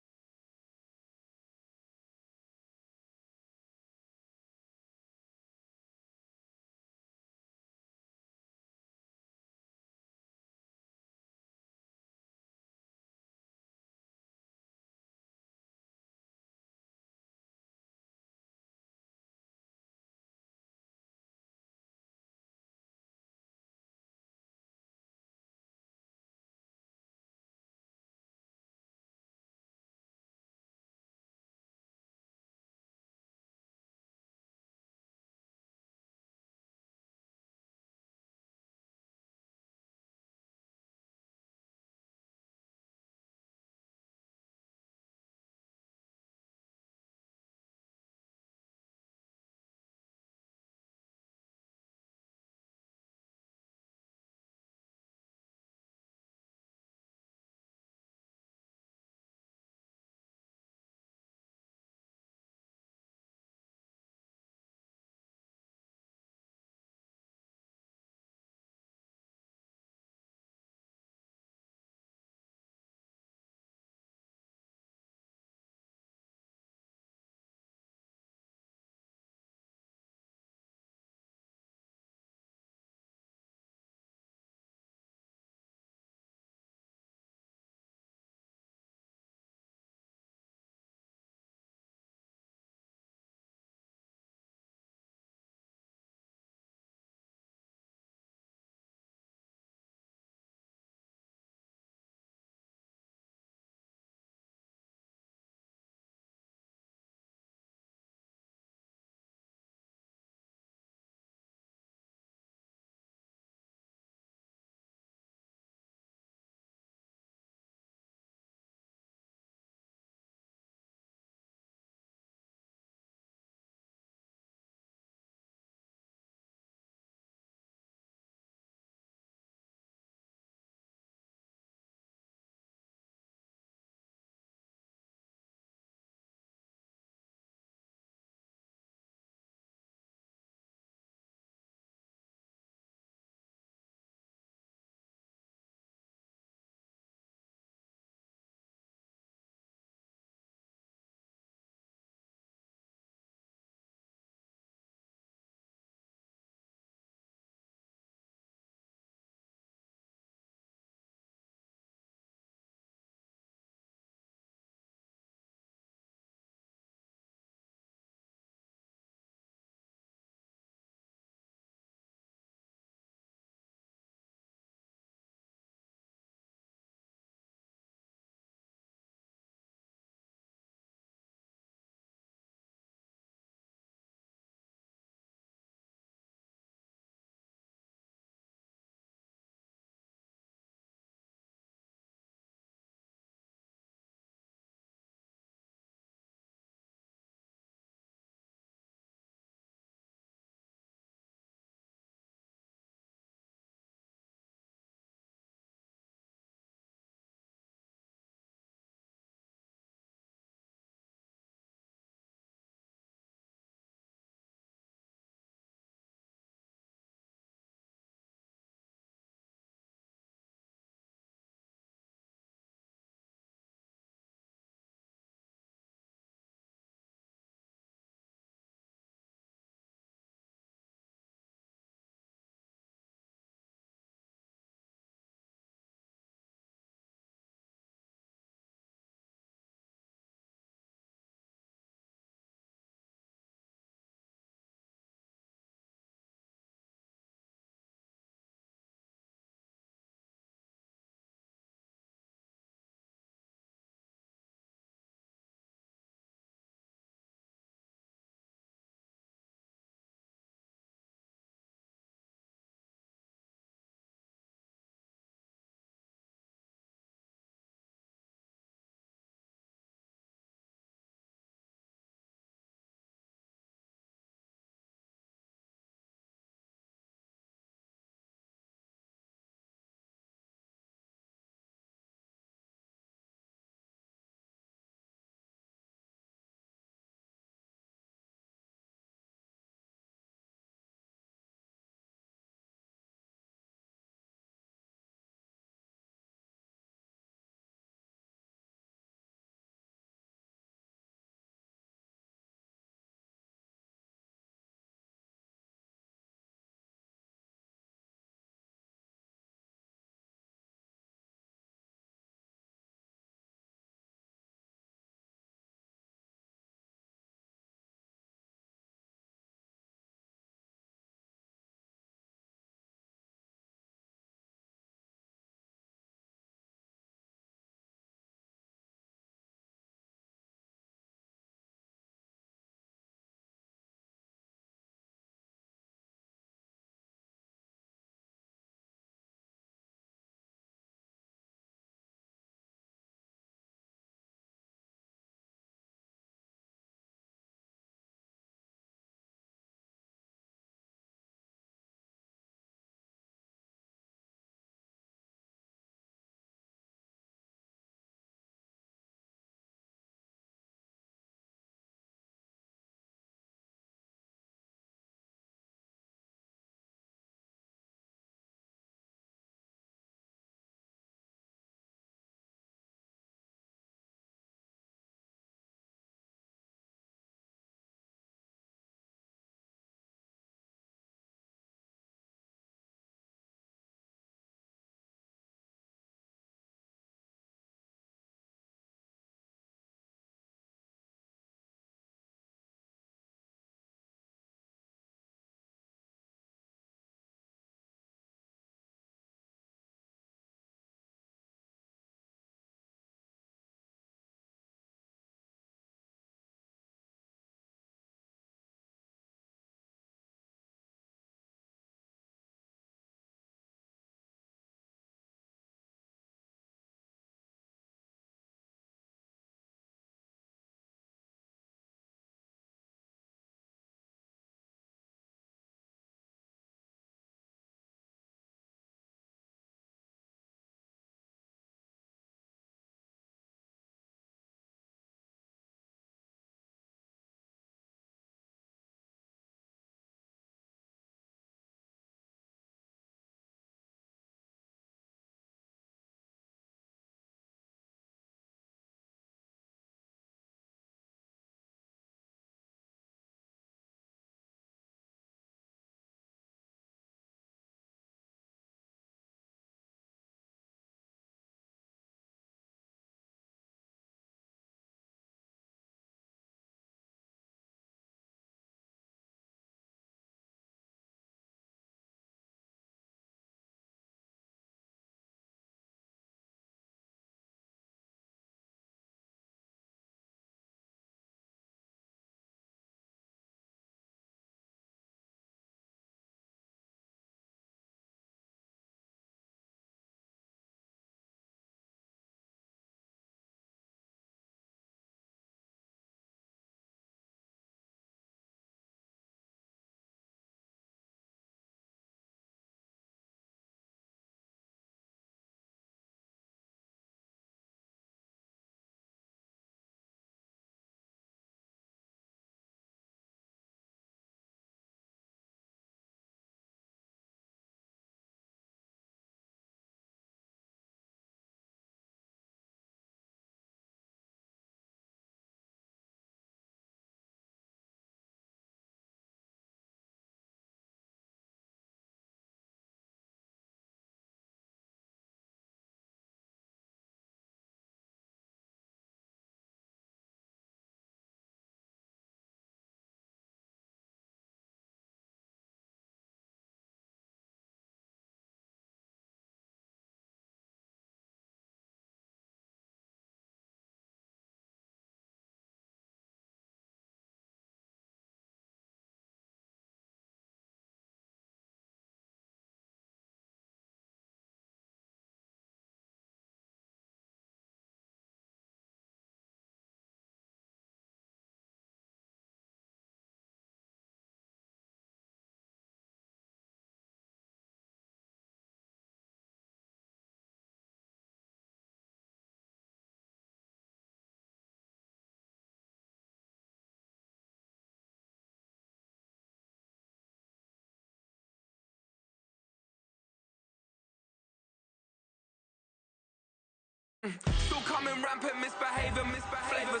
Still coming rampant, misbehaving, flavors,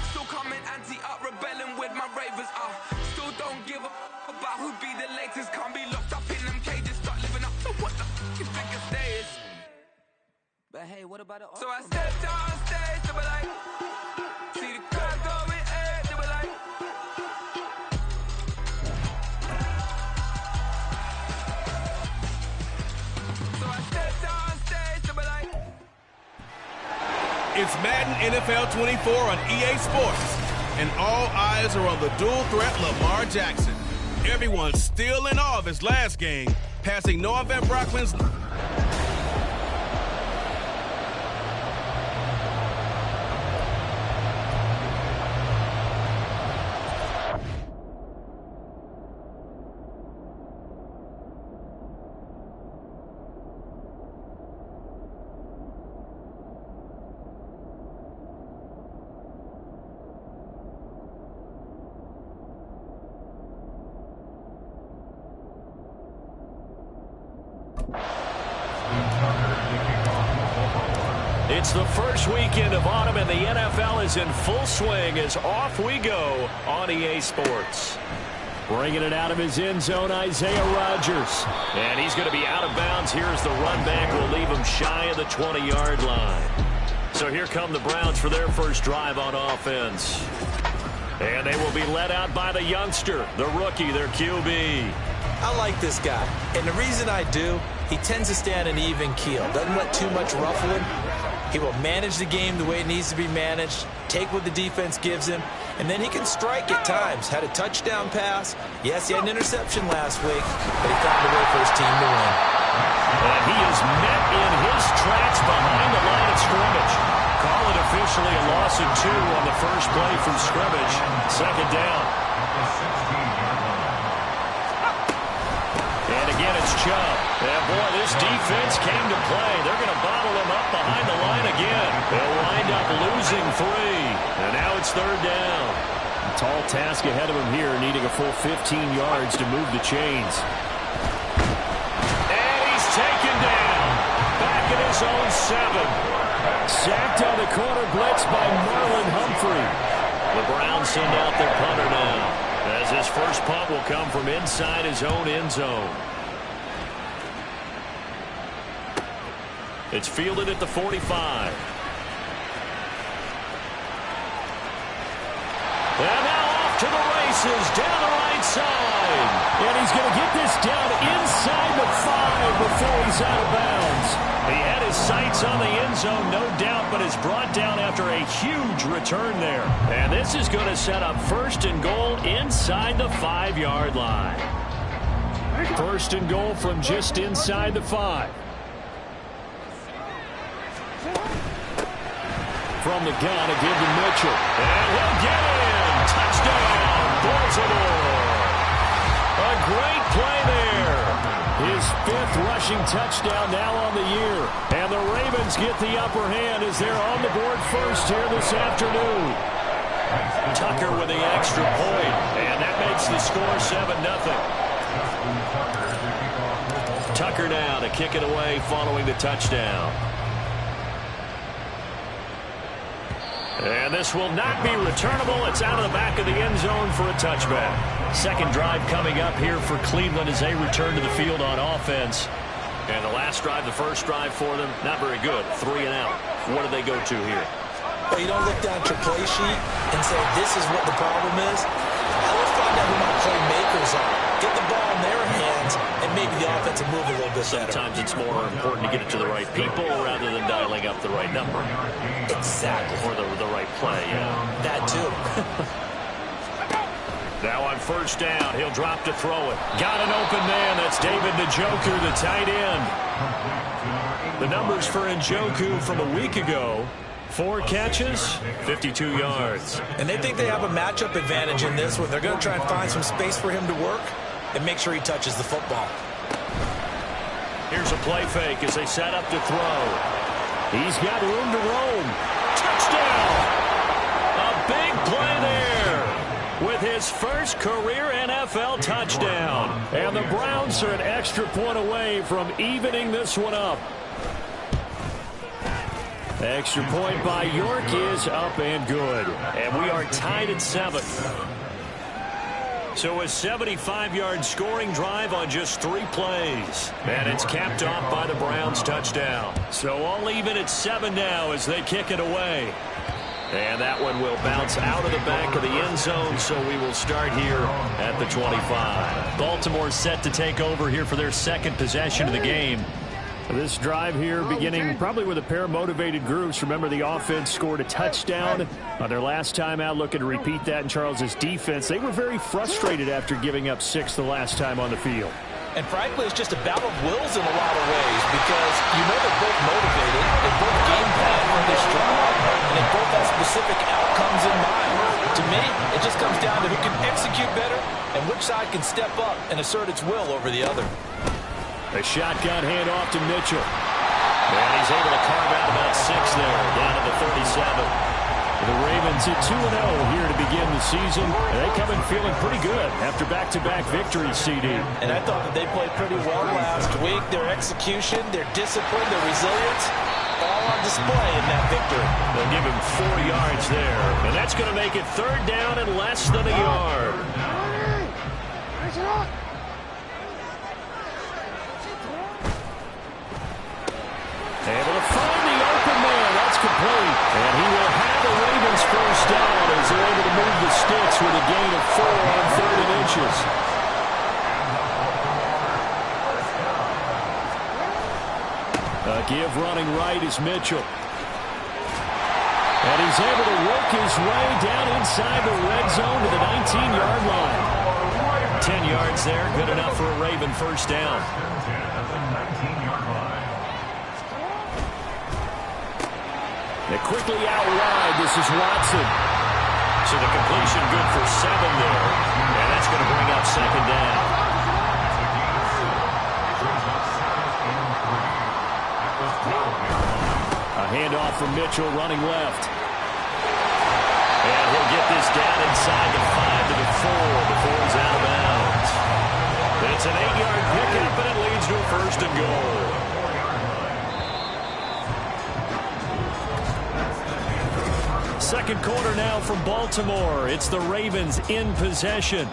still coming anti-up, rebelling with my ravers, still don't give a about who be the latest, can't be locked up in them cages, start living up to what the is biggest days. But hey, what about it? So I stepped on stage, they were like, see the crowd going, they were like, so I stepped on stage, they were like. It's Madden NFL 24 on EA Sports, and all eyes are on the dual threat Lamar Jackson. Everyone's still in awe of his last game, passing Noah Van Brocklin's. It's the first weekend of autumn, and the NFL is in full swing as off we go on EA Sports. Bringing it out of his end zone, Isaiah Rodgers. And he's going to be out of bounds here as the run back will leave him shy of the 20-yard line. So here come the Browns for their first drive on offense. And they will be led out by the youngster, the rookie, their QB. I like this guy, and the reason I do, he tends to stand an even keel. Doesn't let too much ruffle him. He will manage the game the way it needs to be managed, take what the defense gives him, and then he can strike at times. Had a touchdown pass. Yes, he had an interception last week, but he found a way for his team to win. And he is met in his tracks behind the line of scrimmage. Call it officially a loss of 2 on the first play from scrimmage. Second down. And again, it's Chubb. And boy, this defense came to play. They're going to bottle him up behind the line again. They'll wind up losing 3. And now it's third down. A tall task ahead of him here, needing a full 15 yards to move the chains. And he's taken down. Back at his own 7. Sacked on the corner blitz by Marlon Humphrey. The Browns send out their punter now, as his first punt will come from inside his own end zone. It's fielded at the 45. And now off to the races, down the right side. And he's going to get this down inside the 5 before he's out of bounds. He had his sights on the end zone, no doubt, but is brought down after a huge return there. And this is going to set up first and goal inside the 5-yard line. First and goal from just inside the 5. From the gun, a give to Mitchell. And he'll get in. Touchdown, Baltimore. A great play there. His 5th rushing touchdown now on the year. And the Ravens get the upper hand as they're on the board first here this afternoon. Tucker with the extra point. And that makes the score 7-0. Tucker now to kick it away following the touchdown. And this will not be returnable. It's out of the back of the end zone for a touchback. Second drive coming up here for Cleveland as they return to the field on offense. And the last drive, the first drive for them, not very good. 3 and out. What do they go to here? Well, you don't look down at your play sheet and say, this is what the problem is. Let's find out who my playmakers are. Get the ball in their hands, and maybe the offense will move a little bit better. Sometimes it's more important to get it to the right people rather than dialing up the right number. Exactly. Or the right play, yeah. That too. Now on first down, he'll drop to throw it. Got an open man. That's David Njoku, the tight end. The numbers for Njoku from a week ago: 4 catches, 52 yards. And they think they have a matchup advantage in this one. They're going to try and find some space for him to work and make sure he touches the football. Here's a play fake as they set up to throw. He's got room to roam. Touchdown! A big play there with his first career NFL touchdown. And the Browns are an extra point away from evening this one up. Extra point by York is up and good. And we are tied at 7. So a 75-yard scoring drive on just 3 plays. And it's capped off by the Browns touchdown. So all even at 7 now as they kick it away. And that one will bounce out of the back of the end zone, so we will start here at the 25. Baltimore set to take over here for their second possession of the game. This drive here beginning probably with a pair of motivated groups. Remember, the offense scored a touchdown on their last time out, looking to repeat that in Charles' defense. They were very frustrated after giving up 6 the last time on the field. And frankly, it's just a battle of wills in a lot of ways because you know they're both motivated, they both game plan for this drive, and they both have specific outcomes in mind. To me, it just comes down to who can execute better and which side can step up and assert its will over the other. A shotgun handoff to Mitchell. And he's able to carve out about 6 there, down to the 37. The Ravens at 2-0 here to begin the season. And they come in feeling pretty good after back-to-back victories, CD. And I thought that they played pretty well last week. Their execution, their discipline, their resilience, all on display in that victory. They'll give him 4 yards there. And that's going to make it 3rd down and less than a yard. Able to find the open man. That's complete. And he will have the Ravens first down as they're able to move the sticks with a gain of 4 on 3rd and inches. A give running right is Mitchell. And he's able to work his way down inside the red zone to the 19-yard line. 10 yards there, good enough for a Raven first down. And quickly out wide, this is Watson. So the completion good for 7 there. And that's going to bring up 2nd down. A handoff from Mitchell running left. And he'll get this down inside the 5 to the 4 before he's out of bounds. It's an 8-yard pickup, but it leads to a 1st and goal. Second quarter now from Baltimore. It's the Ravens in possession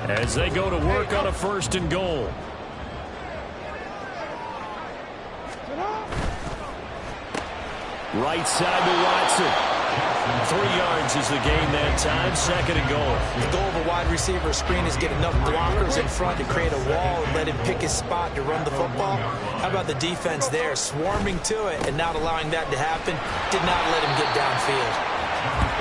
as they go to work on a 1st and goal. Right side to Watson. 3 yards is the gain that time. 2nd and goal. The goal of a wide receiver screen is get enough blockers in front to create a wall and let him pick his spot to run the football. How about the defense there, swarming to it and not allowing that to happen? Did not let him get downfield.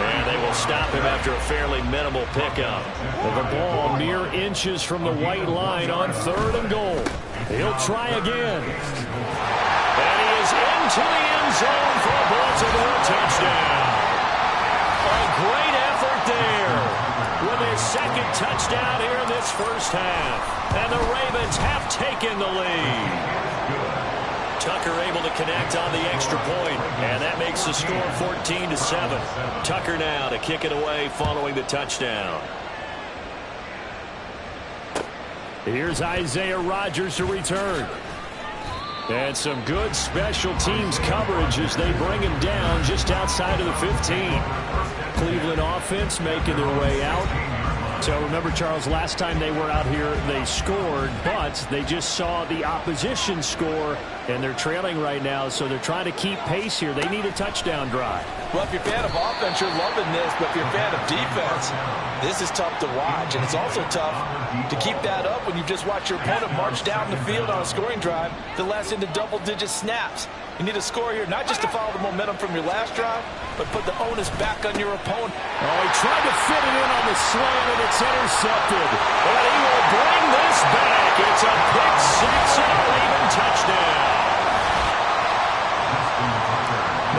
And they will stop him after a fairly minimal pickup. The ball mere inches from the white line on 3rd and goal. He'll try again. And he is into the end zone for a Baltimore touchdown. A great effort there with his 2nd touchdown here in this first half. And the Ravens have taken the lead. Tucker able to connect on the extra point, and that makes the score 14-7. Tucker now to kick it away following the touchdown. Here's Isaiah Rodgers to return. And some good special teams coverage as they bring him down just outside of the 15. Cleveland offense making their way out. So remember, Charles, last time they were out here, they scored, but they just saw the opposition score, and they're trailing right now, so they're trying to keep pace here. They need a touchdown drive. Well, if you're a fan of offense, you're loving this, but if you're a fan of defense, this is tough to watch, and it's also tough to keep that up when you just watch your opponent march down the field on a scoring drive that lasts into double-digit snaps. You need a score here, not just to follow the momentum from your last drive, but put the onus back on your opponent. Oh, he tried to fit it in on the slant, and it's intercepted. But he will bring this back. It's a pick 6 and a Raven touchdown.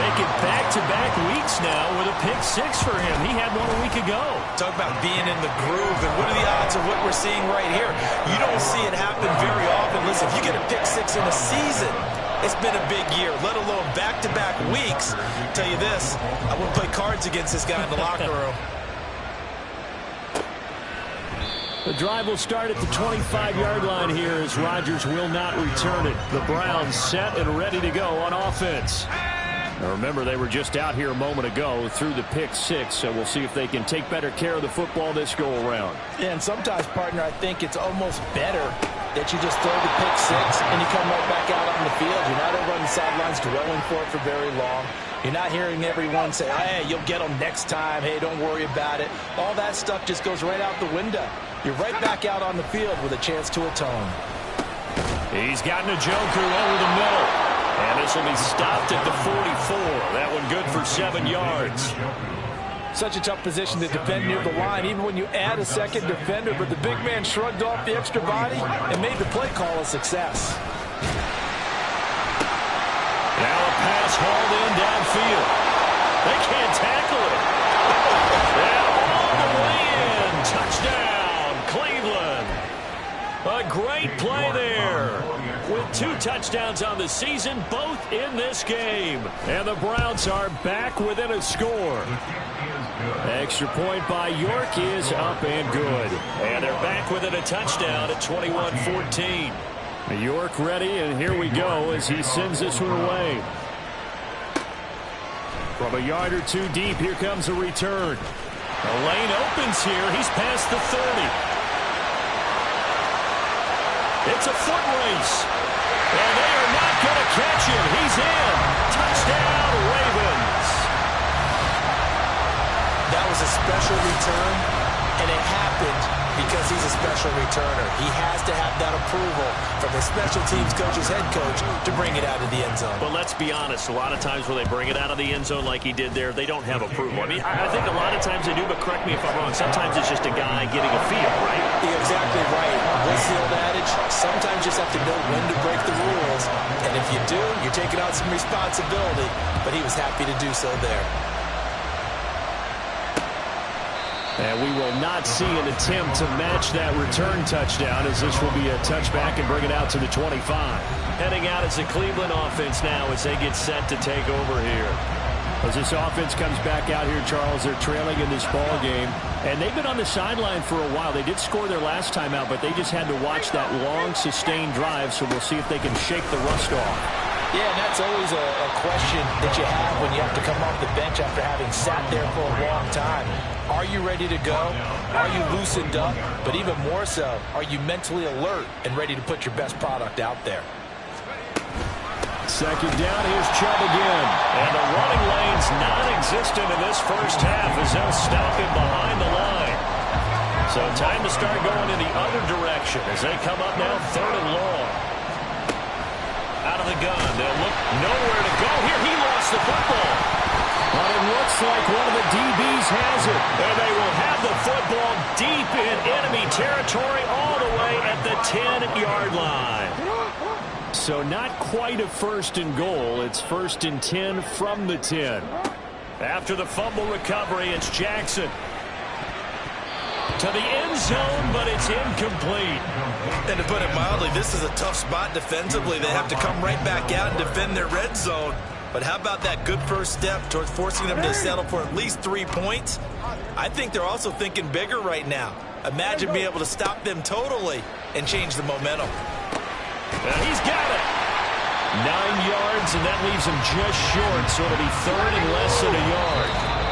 Making back-to-back weeks now with a pick 6 for him. He had one a week ago. Talk about being in the groove, and what are the odds of what we're seeing right here? You don't see it happen very often. Listen, if you get a pick 6 in a season, it's been a big year, let alone back-to-back weeks. I'll tell you this, I wouldn't play cards against this guy in the locker room. The drive will start at the 25-yard line here as Rodgers will not return it. The Browns set and ready to go on offense. Now remember, they were just out here a moment ago through the pick 6, so we'll see if they can take better care of the football this go-around. Yeah, and sometimes, partner, I think it's almost better that you just throw the pick 6 and you come right back out on the field. You're not over on the sidelines dwelling for it for very long. You're not hearing everyone say, hey, you'll get them next time. Hey, don't worry about it. All that stuff just goes right out the window. You're right back out on the field with a chance to atone. He's gotten a joker over the middle. And this will be stopped at the 44. That one good for 7 yards. Such a tough position to defend near the line, even when you add a second defender. But the big man shrugged off the extra body and made the play call a success. Now a pass hauled in downfield. They can't tackle it. And all the way in. Touchdown, Cleveland. A great play there. With 2 touchdowns on the season, both in this game. And the Browns are back within a score. Extra point by York is up and good. And they're back within a touchdown at 21-14. York ready, and here we go as he sends this one away. From a yard or 2 deep, here comes a return. The lane opens here. He's past the 30. It's a foot race. And they are not going to catch him. He's in. Touchdown, Ravens. That was a special return, and it happened because he's a special returner. He has to have that approval from the special teams coach's head coach to bring it out of the end zone. But let's be honest, a lot of times when they bring it out of the end zone like he did there, they don't have approval. I mean, I think a lot of times they do, but correct me if I'm wrong. Sometimes it's just a guy getting a feel, right? You're exactly right. What's the old adage? Sometimes you just have to know when to break the rules. And if you do, you're taking on some responsibility. But he was happy to do so there. And we will not see an attempt to match that return touchdown, as this will be a touchback and bring it out to the 25. Heading out as the Cleveland offense now as they get set to take over here. As this offense comes back out here, Charles, they're trailing in this ball game. And they've been on the sideline for a while. They did score their last time out, but they just had to watch that long, sustained drive, so we'll see if they can shake the rust off. Yeah, and that's always a question that you have when you have to come off the bench after having sat there for a long time. Are you ready to go? Are you loosened up? But even more so, are you mentally alert and ready to put your best product out there? Second down, here's Chubb again. And the running lane's non-existent in this first half as they'll stop him behind the line. So time to start going in the other direction as they come up now 3rd and long. Out of the gun. They'll look nowhere to go. Here, he lost the football. But it looks like one of the DBs has it. And they will have the football deep in enemy territory all the way at the 10-yard line. So not quite a 1st and goal. It's 1st and 10 from the 10. After the fumble recovery, it's Jackson. To the end zone, but it's incomplete. And to put it mildly, this is a tough spot defensively. They have to come right back out and defend their red zone. But how about that good first step towards forcing them to settle for at least 3 points? I think they're also thinking bigger right now. Imagine being able to stop them totally and change the momentum. And he's got it. 9 yards, and that leaves him just short, so it'll be 3rd and less than a yard.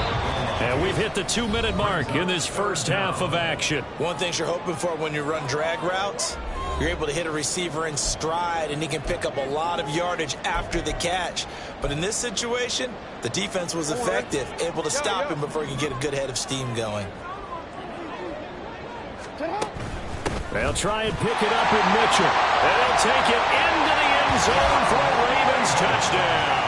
And we've hit the 2-minute mark in this first half of action. One thing you're hoping for when you run drag routes, you're able to hit a receiver in stride, and he can pick up a lot of yardage after the catch. But in this situation, the defense was effective, able to stop him before he could get a good head of steam going. They'll try and pick it up with Mitchell. And they'll take it into the end zone for a Ravens touchdown.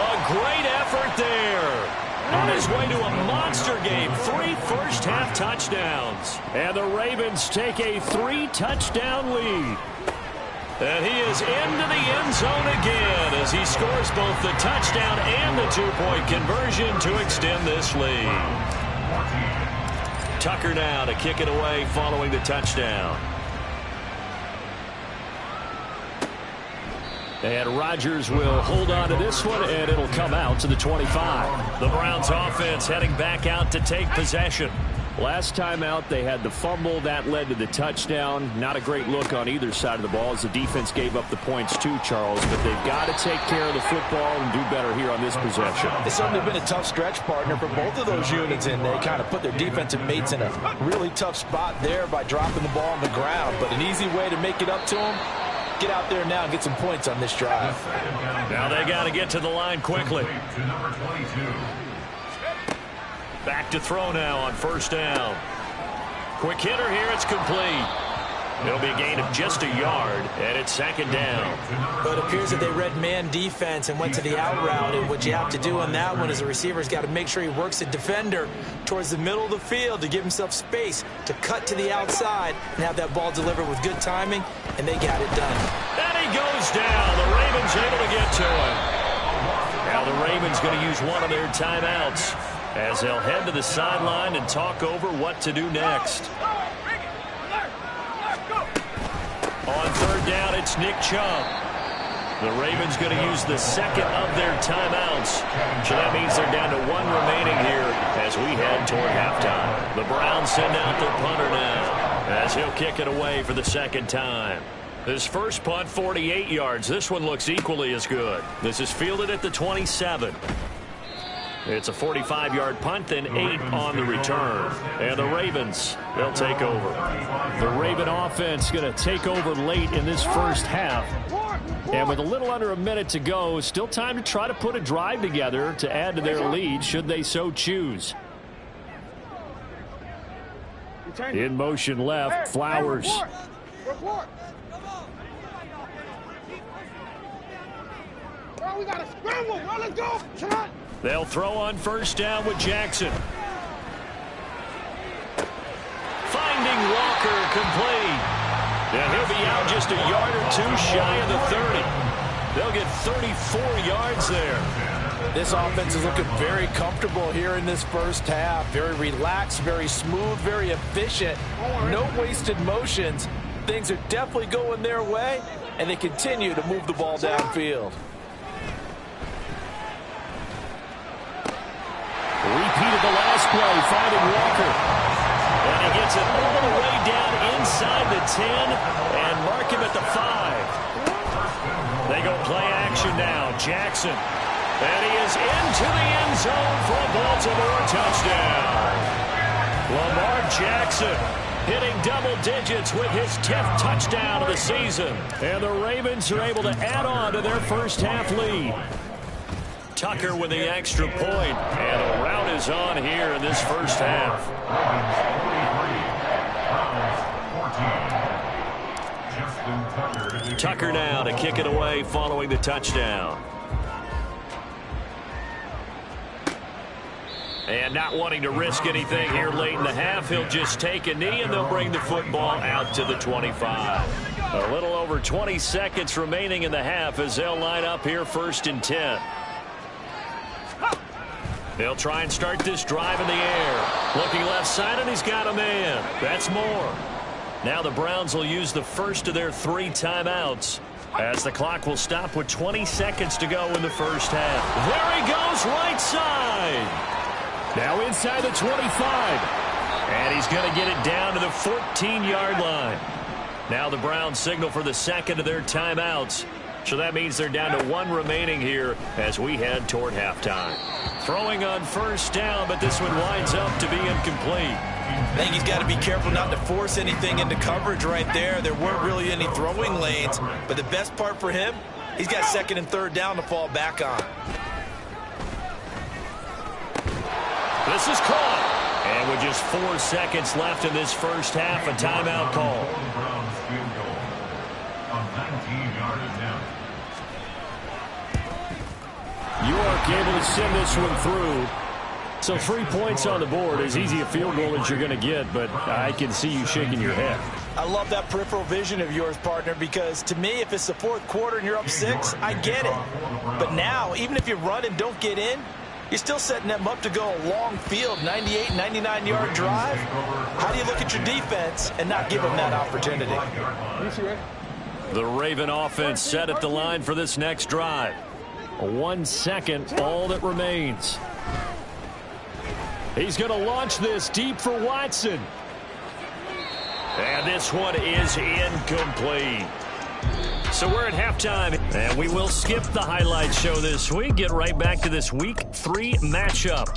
A great effort there. On his way to a monster game, 3 first-half touchdowns. And the Ravens take a 3-touchdown lead. And he is into the end zone again as he scores both the touchdown and the 2-point conversion to extend this lead. Tucker now to kick it away following the touchdown. And Rodgers will hold on to this one, and it'll come out to the 25. The Browns offense heading back out to take possession. Last time out, they had the fumble. That led to the touchdown. Not a great look on either side of the ball as the defense gave up the points too, Charles. But they've got to take care of the football and do better here on this possession. It's certainly been a tough stretch, partner, for both of those units, and they kind of put their defensive mates in a really tough spot there by dropping the ball on the ground. But an easy way to make it up to them, get out there now and get some points on this drive. Now they got to get to the line quickly. Back to throw now on first down. Quick hitter here. It's complete. It'll be a gain of just a yard, and it's second down. But it appears that they read man defense and went to the out route, and what you have to do on that one is the receiver's got to make sure he works the defender towards the middle of the field to give himself space to cut to the outside and have that ball delivered with good timing, and they got it done. And he goes down. The Ravens able to get to him. Now the Ravens going to use one of their timeouts as they'll head to the sideline and talk over what to do next. On third down, it's Nick Chubb. The Ravens going to use the second of their timeouts. So that means they're down to one remaining here as we head toward halftime. The Browns send out their punter now as he'll kick it away for the second time. His first punt, 48 yards. This one looks equally as good. This is fielded at the 27. It's a 45-yard punt, then 8 on the return. And the Ravens, they'll take over. The Raven offense going to take over late in this first half. And with a little under a minute to go, still time to try to put a drive together to add to their lead should they so choose. In motion left, Flowers. We got to scramble, bro. Let's go. Shot. They'll throw on first down with Jackson. Finding Walker complete. And he'll be out just a yard or two shy of the 30. They'll get 34 yards there. This offense is looking very comfortable here in this first half. Very relaxed, very smooth, very efficient. No wasted motions. Things are definitely going their way, and they continue to move the ball downfield. Repeated the last play, finding Walker. And he gets it all the way down inside the 10 and mark him at the 5. They go play action now. Jackson. And he is into the end zone for a Baltimore touchdown. Lamar Jackson hitting double digits with his 10th touchdown of the season. And the Ravens are able to add on to their first half lead. Tucker with the extra point, and a rout is on here in this first half. Tucker now to kick it away following the touchdown. And not wanting to risk anything here late in the half, he'll just take a knee, and they'll bring the football out to the 25. A little over 20 seconds remaining in the half as they'll line up here first and 10. They'll try and start this drive in the air. Looking left side, and he's got a man. That's more. Now the Browns will use the first of their 3 timeouts as the clock will stop with 20 seconds to go in the first half. There he goes, right side. Now inside the 25. And he's going to get it down to the 14-yard line. Now the Browns signal for the second of their timeouts. So that means they're down to 1 remaining here as we head toward halftime. Throwing on first down, but this one winds up to be incomplete. I think he's got to be careful not to force anything into coverage right there. There weren't really any throwing lanes, but the best part for him, he's got second and third down to fall back on. This is caught. And with just 4 seconds left in this first half, a timeout call. York able to send this one through. So 3 points on the board, as easy a field goal as you're going to get, but I can see you shaking your head. I love that peripheral vision of yours, partner, because to me, if it's the fourth quarter and you're up 6, I get it. But now, even if you run and don't get in, you're still setting them up to go a long field, 98, 99-yard drive. How do you look at your defense and not give them that opportunity? The Raven offense set at the line for this next drive. 1 second, all that remains. He's going to launch this deep for Watson. And this one is incomplete. So we're at halftime, and we will skip the highlight show this week. Get right back to this Week 3 matchup.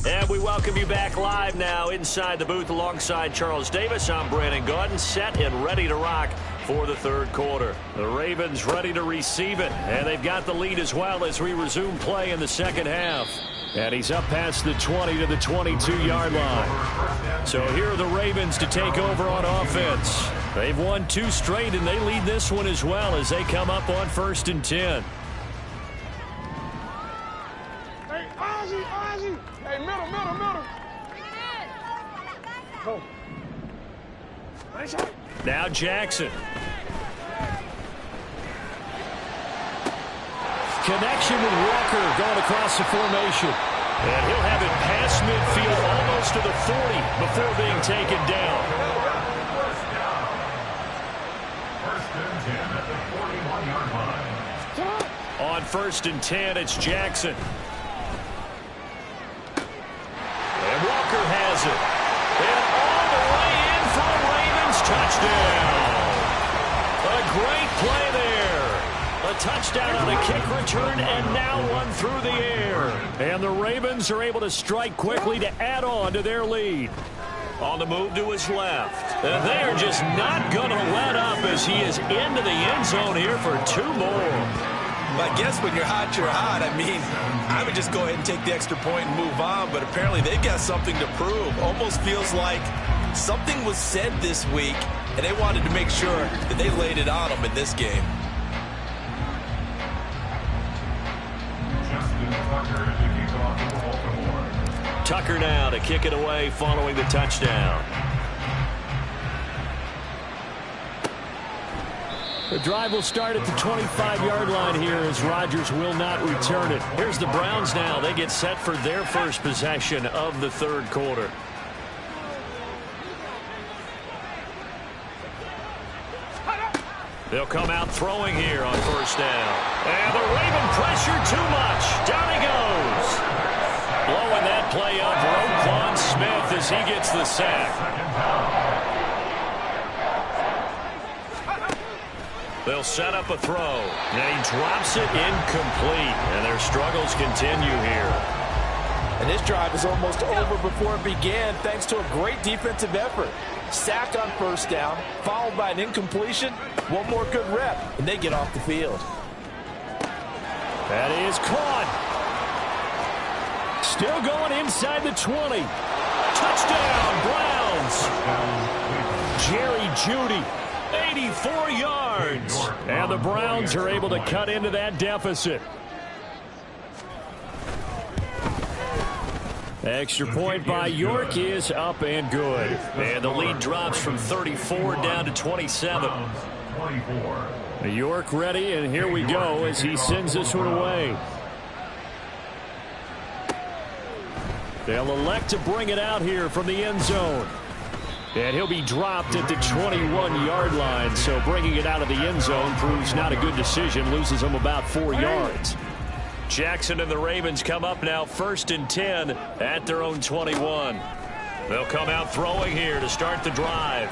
And we welcome you back live now inside the booth alongside Charles Davis. I'm Brandon Gaudin, set and ready to rock for the third quarter. The Ravens ready to receive it, and they've got the lead as well as we resume play in the second half. And he's up past the 20 to the 22-yard line. So here are the Ravens to take over on offense. They've won 2 straight, and they lead this one as well as they come up on 1st and 10. Hey, Ozzie. Hey, middle. Go. Nice shot. Now Jackson. Connection with Walker going across the formation. And he'll have it past midfield almost to the 40 before being taken down. First and 10 at the 41-yard line. On 1st and 10, it's Jackson. And Walker has it. And all the way in for the Ravens touchdown. A great play there. A touchdown on a kick return and now one through the air. And the Ravens are able to strike quickly to add on to their lead. On the move to his left. And they are just not going to let up as he is into the end zone here for 2 more. I guess when you're hot, you're hot. I mean, I would just go ahead and take the extra point and move on, but apparently they've got something to prove. Almost feels like something was said this week, and they wanted to make sure that they laid it on them in this game. Tucker now to kick it away following the touchdown. The drive will start at the 25-yard line here as Rodgers will not return it. Here's the Browns now. They get set for their first possession of the third quarter. They'll come out throwing here on 1st down. And the Raven pressure too much. Down he goes. Blowing that play up, Roquan Smith as he gets the sack. They'll set up a throw. And he drops it incomplete. And their struggles continue here. And this drive is almost over before it began thanks to a great defensive effort. Sack on 1st down, followed by an incompletion. One more good rep, and they get off the field. That is caught. Still going inside the 20. Touchdown, Browns. Jerry Jeudy, 84 yards. And the Browns are able to cut into that deficit. Extra point by York is up and good. And the lead drops from 34 down to 27. York ready, and here we go as he sends this one away. They'll elect to bring it out here from the end zone. And he'll be dropped at the 21-yard line, so bringing it out of the end zone proves not a good decision, loses him about 4 yards. Jackson and the Ravens come up now 1st and 10 at their own 21. They'll come out throwing here to start the drive.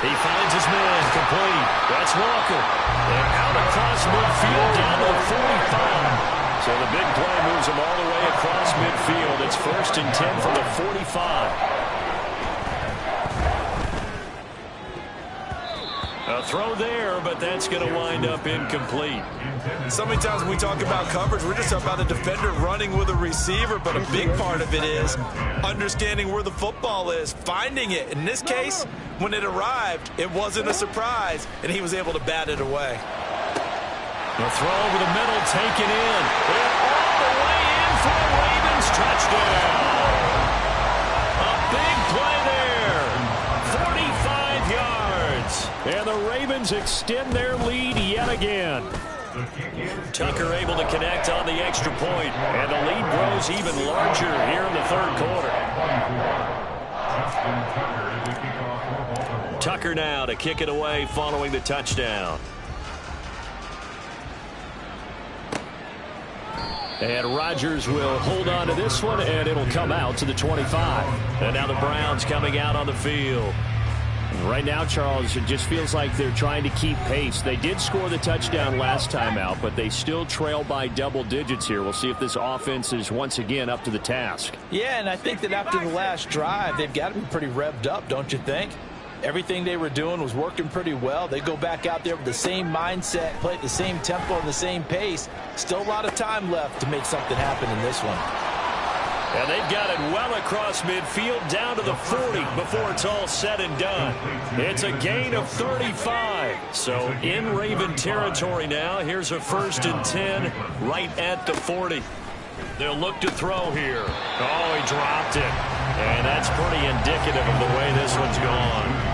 He finds his man complete. That's Walker. And out across midfield down to the 45. So the big play moves him all the way across midfield. It's 1st and 10 from the 45. A throw there, but that's going to wind up incomplete. So many times when we talk about coverage, we're just about a defender running with a receiver, but a big part of it is understanding where the football is, finding it. In this case, when it arrived, it wasn't a surprise, and he was able to bat it away. The throw over the middle, taken in. And all the way in for a Ravens touchdown. A big play there. 45 yards. And the Ravens extend their lead yet again. Tucker able to connect on the extra point, and the lead grows even larger here in the third quarter. Tucker now to kick it away following the touchdown. And Rodgers will hold on to this one, and it'll come out to the 25. And now the Browns coming out on the field. And right now, Charles, it just feels like they're trying to keep pace. They did score the touchdown last time out, but they still trail by double digits here. We'll see if this offense is once again up to the task. Yeah, and I think that after the last drive, they've got to be pretty revved up, don't you think? Everything they were doing was working pretty well. They go back out there with the same mindset, play at the same tempo and the same pace. Still a lot of time left to make something happen in this one. And they've got it well across midfield down to the 40 before it's all said and done. It's a gain of 35. So in Raven territory now. Here's a 1st and 10 right at the 40. They'll look to throw here. Oh, he dropped it. And that's pretty indicative of the way this one's gone.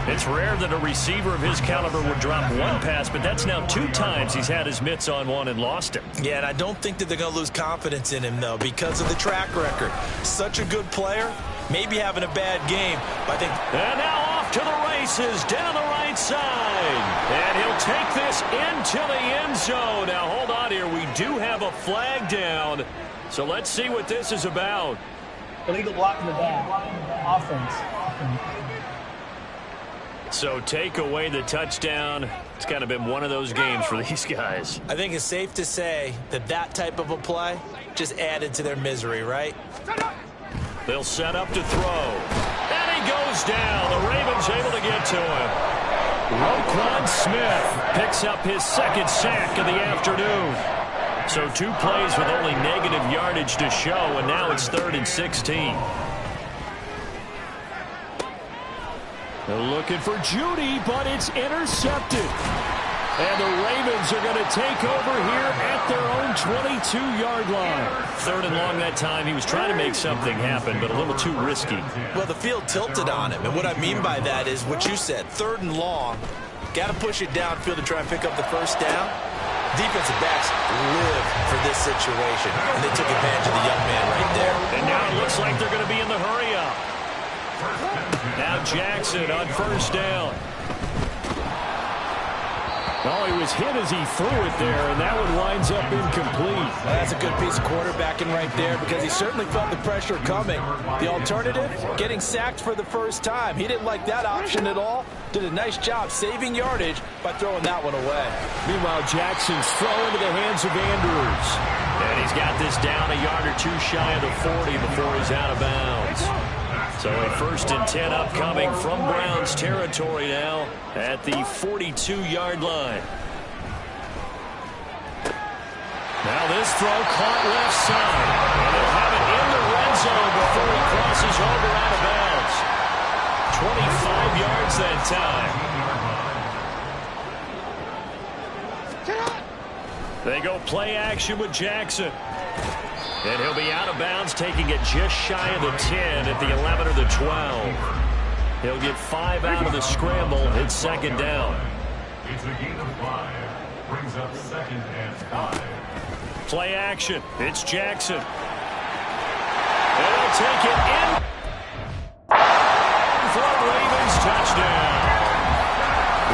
It's rare that a receiver of his caliber would drop one pass, but that's now 2 times he's had his mitts on one and lost it. Yeah, and I don't think that they're going to lose confidence in him, though, because of the track record. Such a good player, maybe having a bad game, but I think... And now off to the races, down the right side. And he'll take this into the end zone. Now, hold on here. We do have a flag down, so let's see what this is about. Illegal block in the back. Offense. So take away the touchdown. It's kind of been one of those games for these guys. I think it's safe to say that that type of a play just added to their misery, right? They'll set up to throw. And he goes down. The Ravens able to get to him. Roquan Smith picks up his 2nd sack of the afternoon. So 2 plays with only negative yardage to show, and now it's 3rd and 16. They're looking for Judy, but it's intercepted. And the Ravens are going to take over here at their own 22-yard line. 3rd and long that time. He was trying to make something happen, but a little too risky. Well, the field tilted on him, and what I mean by that is what you said, 3rd and long. Got to push it downfield to try and pick up the 1st down. Defensive backs live for this situation, and they took advantage of the young man right there. And now it looks like they're going to be in the hurry-up. Now Jackson on 1st down. Oh, he was hit as he threw it there, and that one winds up incomplete. Well, that's a good piece of quarterbacking right there because he certainly felt the pressure coming. The alternative, getting sacked for the 1st time. He didn't like that option at all. Did a nice job saving yardage by throwing that one away. Meanwhile, Jackson's throw into the hands of Andrews. And he's got this down a yard or 2 shy of the 40 before he's out of bounds. So a 1st and 10 upcoming from Browns territory now at the 42-yard line. Now this throw caught left side. And they'll have it in the red zone before he crosses over out of bounds. 25 yards that time. They go play action with Jackson. And he'll be out of bounds, taking it just shy of the 10 at the 11 or the 12. He'll get 5 out of the scramble. It's 2nd down. It's a gain of 5. Brings up 2nd and 5. Play action. It's Jackson. And he'll take it in for a Ravens touchdown.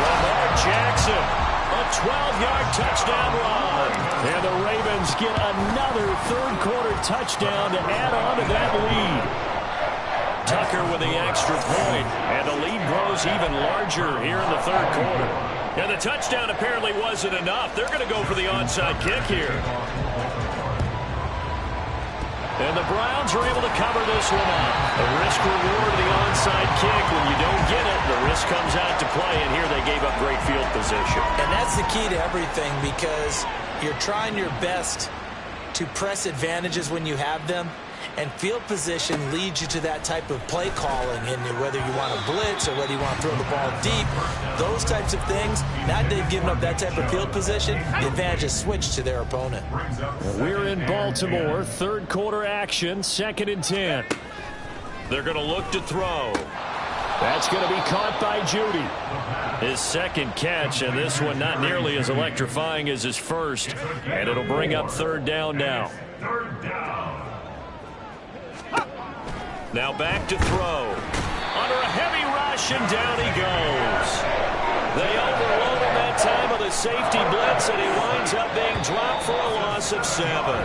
Lamar Jackson, a 12-yard touchdown run. And the Ravens get another 3rd-quarter touchdown to add on to that lead. Tucker with the extra point, and the lead grows even larger here in the 3rd quarter. And the touchdown apparently wasn't enough. They're going to go for the onside kick here. And the Browns are able to cover this one up. The risk-reward of the onside kick. When you don't get it, the risk comes out to play, and here they gave up great field position. And that's the key to everything because you're trying your best to press advantages when you have them, and field position leads you to that type of play calling, and whether you want to blitz or whether you want to throw the ball deep, those types of things. Now that they've given up that type of field position, the advantage is switched to their opponent. We're in Baltimore, 3rd quarter action, 2nd and 10. They're going to look to throw. That's going to be caught by Judy. His 2nd catch, and this one not nearly as electrifying as his 1st. And it'll bring up 3rd down now. 3rd down. Now back to throw. Under a heavy rush, and down he goes. They overload him that time of the safety blitz, and he winds up being dropped for a loss of 7.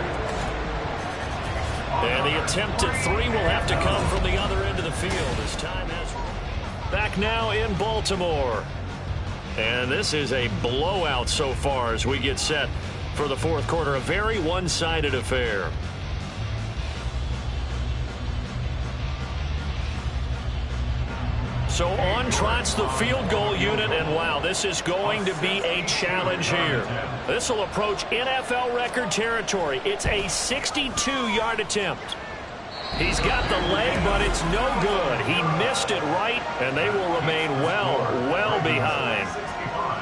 And the attempt at 3 will have to come from the other end of the field as time has. Back now in Baltimore. And this is a blowout so far as we get set for the fourth quarter. A very one-sided affair. So on trots the field goal unit, and wow, this is going to be a challenge here. This will approach NFL record territory. It's a 62-yard attempt. He's got the leg, but it's no good. He missed it right, and they will remain well behind.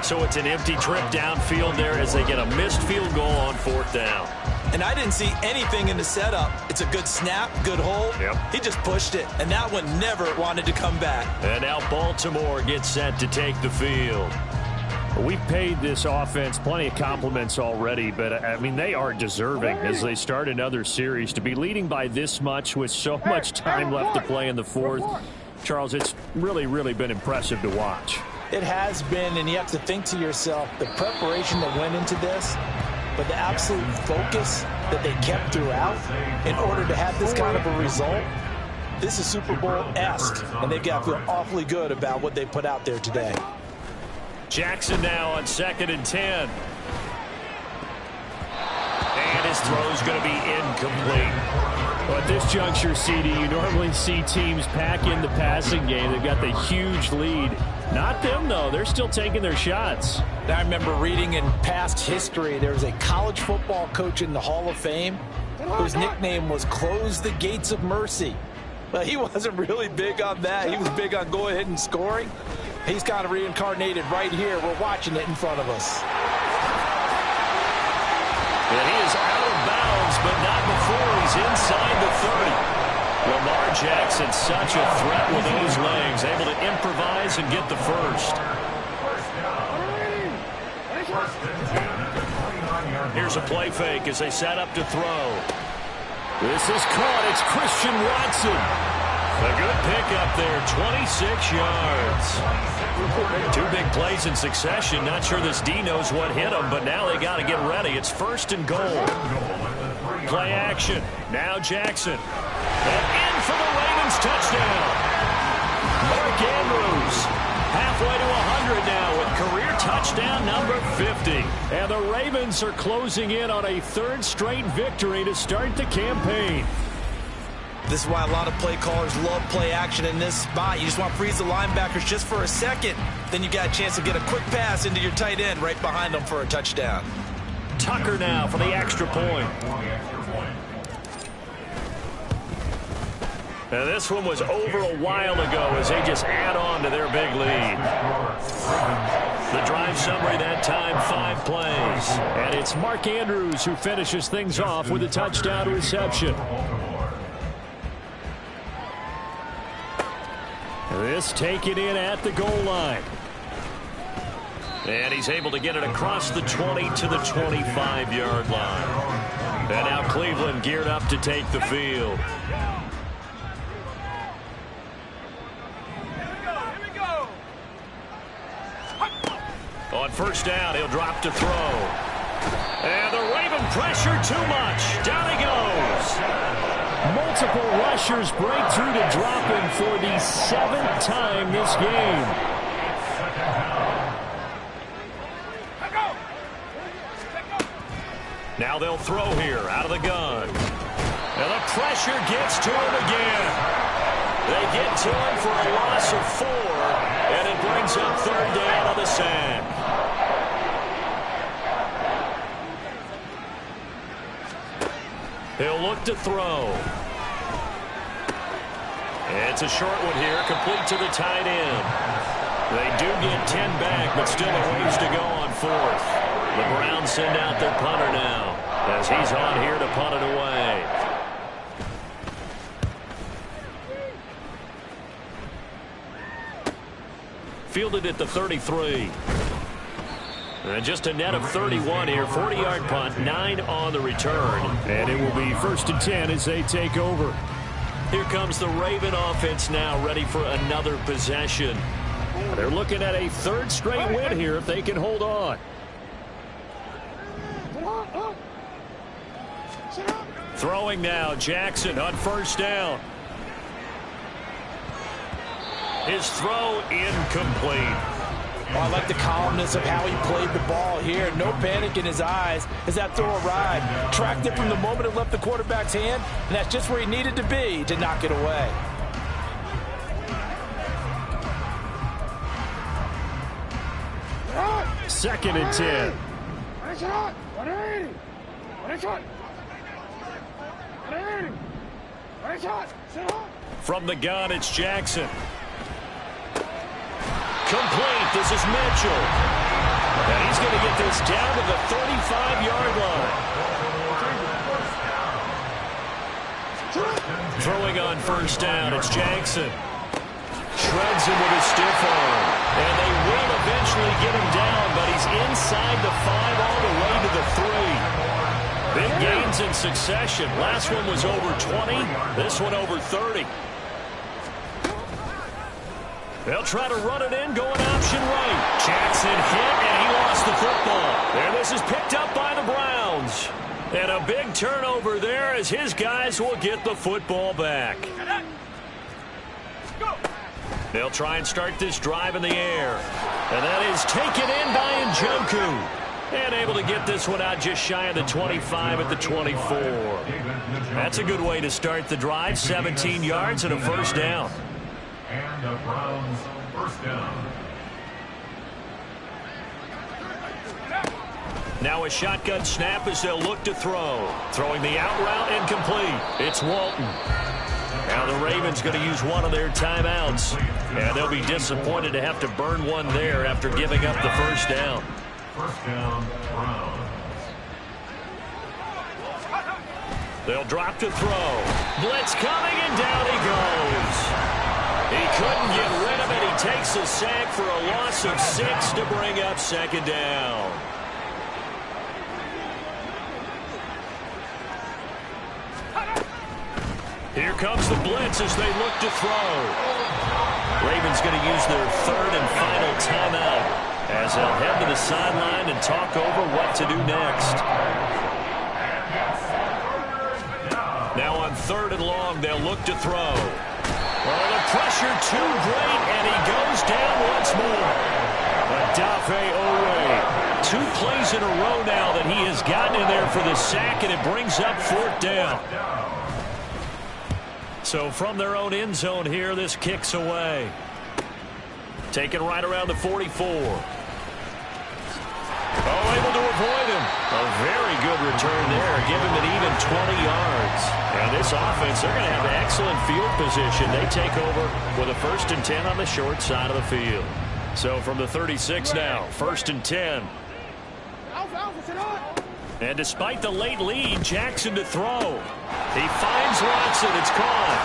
So it's an empty trip downfield there as they get a missed field goal on 4th down. And I didn't see anything in the setup. It's a good snap, good hold. Yep. He just pushed it, and that one never wanted to come back. And now Baltimore gets set to take the field. We've paid this offense plenty of compliments already, but, I mean, they are deserving as they start another series. To be leading by this much with so much time left to play in the fourth, Charles, it's really been impressive to watch. It has been, and you have to think to yourself, the preparation that went into this, but the absolute focus that they kept throughout in order to have this kind of a result, this is Super Bowl-esque, and they've got to feel awfully good about what they put out there today. Jackson now on 2nd and 10. And his throw's going to be incomplete. Well, at this juncture, CD, you normally see teams pack in the passing game. They've got the huge lead. Not them, though. They're still taking their shots. I remember reading in past history, there was a college football coach in the Hall of Fame whose nickname was Close the Gates of Mercy. But he wasn't really big on that. He was big on go ahead and scoring. He's kind of reincarnated right here. We're watching it in front of us. And he is out of bounds, but not before he's inside the 30. Lamar Jackson, such a threat with those legs, able to improvise and get the first. Here's a play fake as they set up to throw. This is caught. It's Christian Watson. A good pickup there, 26 yards. 2 big plays in succession. Not sure this D knows what hit him, but now they got to get ready. It's 1st and goal. Play action. Now Jackson. And in for the Ravens touchdown. Mark Andrews halfway to 100 now with career touchdown number 50. And the Ravens are closing in on a 3rd straight victory to start the campaign. This is why a lot of play callers love play action in this spot. You just want to freeze the linebackers just for a second. Then you got a chance to get a quick pass into your tight end right behind them for a touchdown. Tucker now for the extra point. Now this one was over a while ago as they just add on to their big lead. The drive summary that time, 5 plays. And it's Mark Andrews who finishes things off with a touchdown reception. This taken in at the goal line. And he's able to get it across the 20 to the 25-yard line. And now Cleveland geared up to take the field. On 1st down, he'll drop to throw. And the Raven pressure too much. Down he goes. Multiple rushers break through to drop him for the 7th time this game. Now they'll throw here out of the gun. And the pressure gets to him again. They get to him for a loss of 4, and it brings up 3rd down on the sack. He'll look to throw. It's a short one here, complete to the tight end. They do get 10 back, but still a ways to go on 4th. The Browns send out their punter now as he's on here to punt it away. Fielded at the 33. And just a net of 31 here. 40-yard punt, 9 on the return. And it will be 1st and 10 as they take over. Here comes the Raven offense now, ready for another possession. They're looking at a third straight win here if they can hold on. Throwing now, Jackson on first down. His throw incomplete. Oh, I like the calmness of how he played the ball here. No panic in his eyes as that throw arrived. Tracked it from the moment it left the quarterback's hand, and that's just where he needed to be to knock it away. Second and 10. From the gun, it's Jackson. Complete. This is Mitchell. And he's going to get this down to the 35-yard line. Throwing on first down, it's Jackson. Shreds him with his stiff arm. And they will eventually get him down, but he's inside the 5 all the way to the 3. Big gains in succession. Last one was over 20. This one over 30. They'll try to run it in, going option right. Jackson hit, and he lost the football. And this is picked up by the Browns. And a big turnover there as his guys will get the football back. They'll try and start this drive in the air. And that is taken in by Njoku. And able to get this one out just shy of the 25 at the 24. That's a good way to start the drive. 17 yards and a first down. And the Browns first down. Now a shotgun snap as they'll look to throw. Throwing the out route incomplete. It's Walton. Now the Ravens going to use one of their timeouts. And they'll be disappointed to have to burn one there after giving up the first down. First down, Browns. They'll drop to throw. Blitz coming, and down he goes. He couldn't get rid of it. He takes a sack for a loss of 6 to bring up second down. Here comes the blitz as they look to throw. Ravens going to use their third and final timeout as they'll head to the sideline and talk over what to do next. Now on third and long, they'll look to throw. Oh, the pressure too great, and he goes down once more. Adafe Owe. 2 plays in a row now that he has gotten in there for the sack, and it brings up fourth down. So from their own end zone here, this kicks away. Taken right around the 44. Oh, able to avoid him. A very good return there. Give him an even 20 yards. And this offense, they're going to have excellent field position. They take over with a 1st and 10 on the short side of the field. So from the 36 now, 1st and 10. And despite the late lead, Jackson to throw. He finds Watson. It's caught.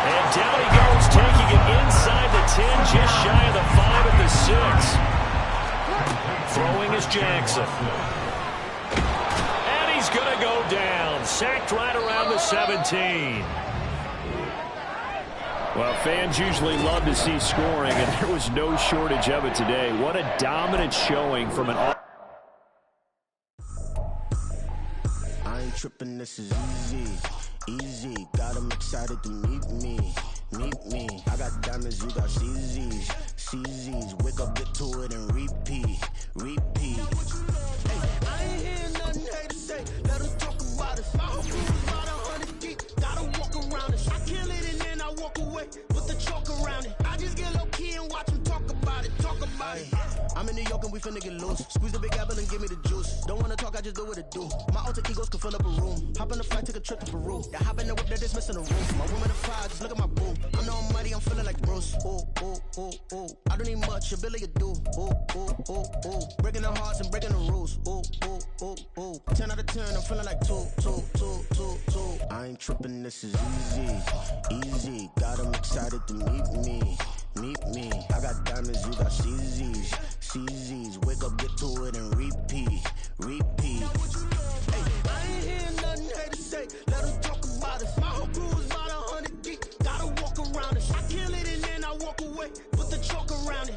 And down he goes, taking it inside the 10, just shy of the 5 at the 6. Throwing is Jackson. And he's going to go down. Sacked right around the 17. Well, fans usually love to see scoring, and there was no shortage of it today. What a dominant showing from an offense. Tripping, this is easy, got them excited to meet me, I got diamonds, you got CZs, wake up, get to it, and repeat, hey, I ain't hearing nothing haters say, let them talk about it, my whole crew is about 100 deep, gotta walk around it, I kill it and then I walk away, put the chalk around it, I just get low key and watch them talk about it, I'm in New York and we finna get loose. Squeeze the big apple and give me the juice. Don't wanna talk, I just do what it do. My alter egos can fill up a room. Hop on the flight, take a trip to Peru. Yeah, hop in the whip, they're just missing a room. My woman the fire, just look at my boo. I'm the almighty, I'm feeling like Bruce. Ooh. I don't need much, a billy a do. Ooh. Breaking the hearts and breaking the rules. Ooh. 10 out of 10, I'm feeling like 2. I ain't tripping, this is easy. Got them excited to meet me. I got diamonds, you got CZs, wake up, get to it, and repeat. Hey, I ain't hearing nothing haters say, let them talk about it. My whole crew is about 100 deep, gotta walk around it. I kill it and then I walk away, put the chalk around it.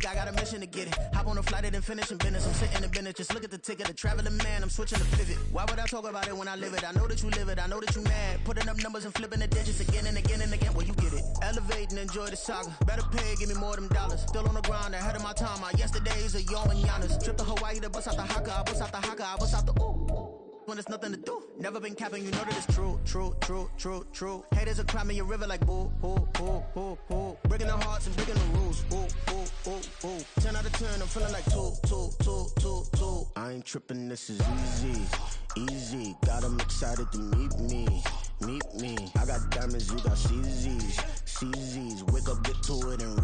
I got a mission to get it. Hop on a flight and finish in business. I'm sitting in business, just look at the ticket. A traveling man, I'm switching to pivot. Why would I talk about it when I live it? I know that you live it, I know that you mad. Putting up numbers and flipping the digits again and again and again. Well, you get it. Elevate and enjoy the saga. Better pay, give me more of them dollars. Still on the grind, ahead of my time. My yesterdays are yo and Giannis. Trip to Hawaii to bust out the haka. I bust out the haka, I bust out the ooh. When there's nothing to do. Never been capping, you know that it's true, true, true, true, true. Haters will cry me a river like boo, boo, boo, boo, boo. Breaking the hearts and breaking the rules. Boo, boo, boo, boo. 10 out of 10, I'm feeling like 2, 2, 2, 2, 2. I ain't tripping, this is easy, easy. Got 'em excited to meet me, meet me. I got diamonds, you got CZs, CZs. Wake up, get to it and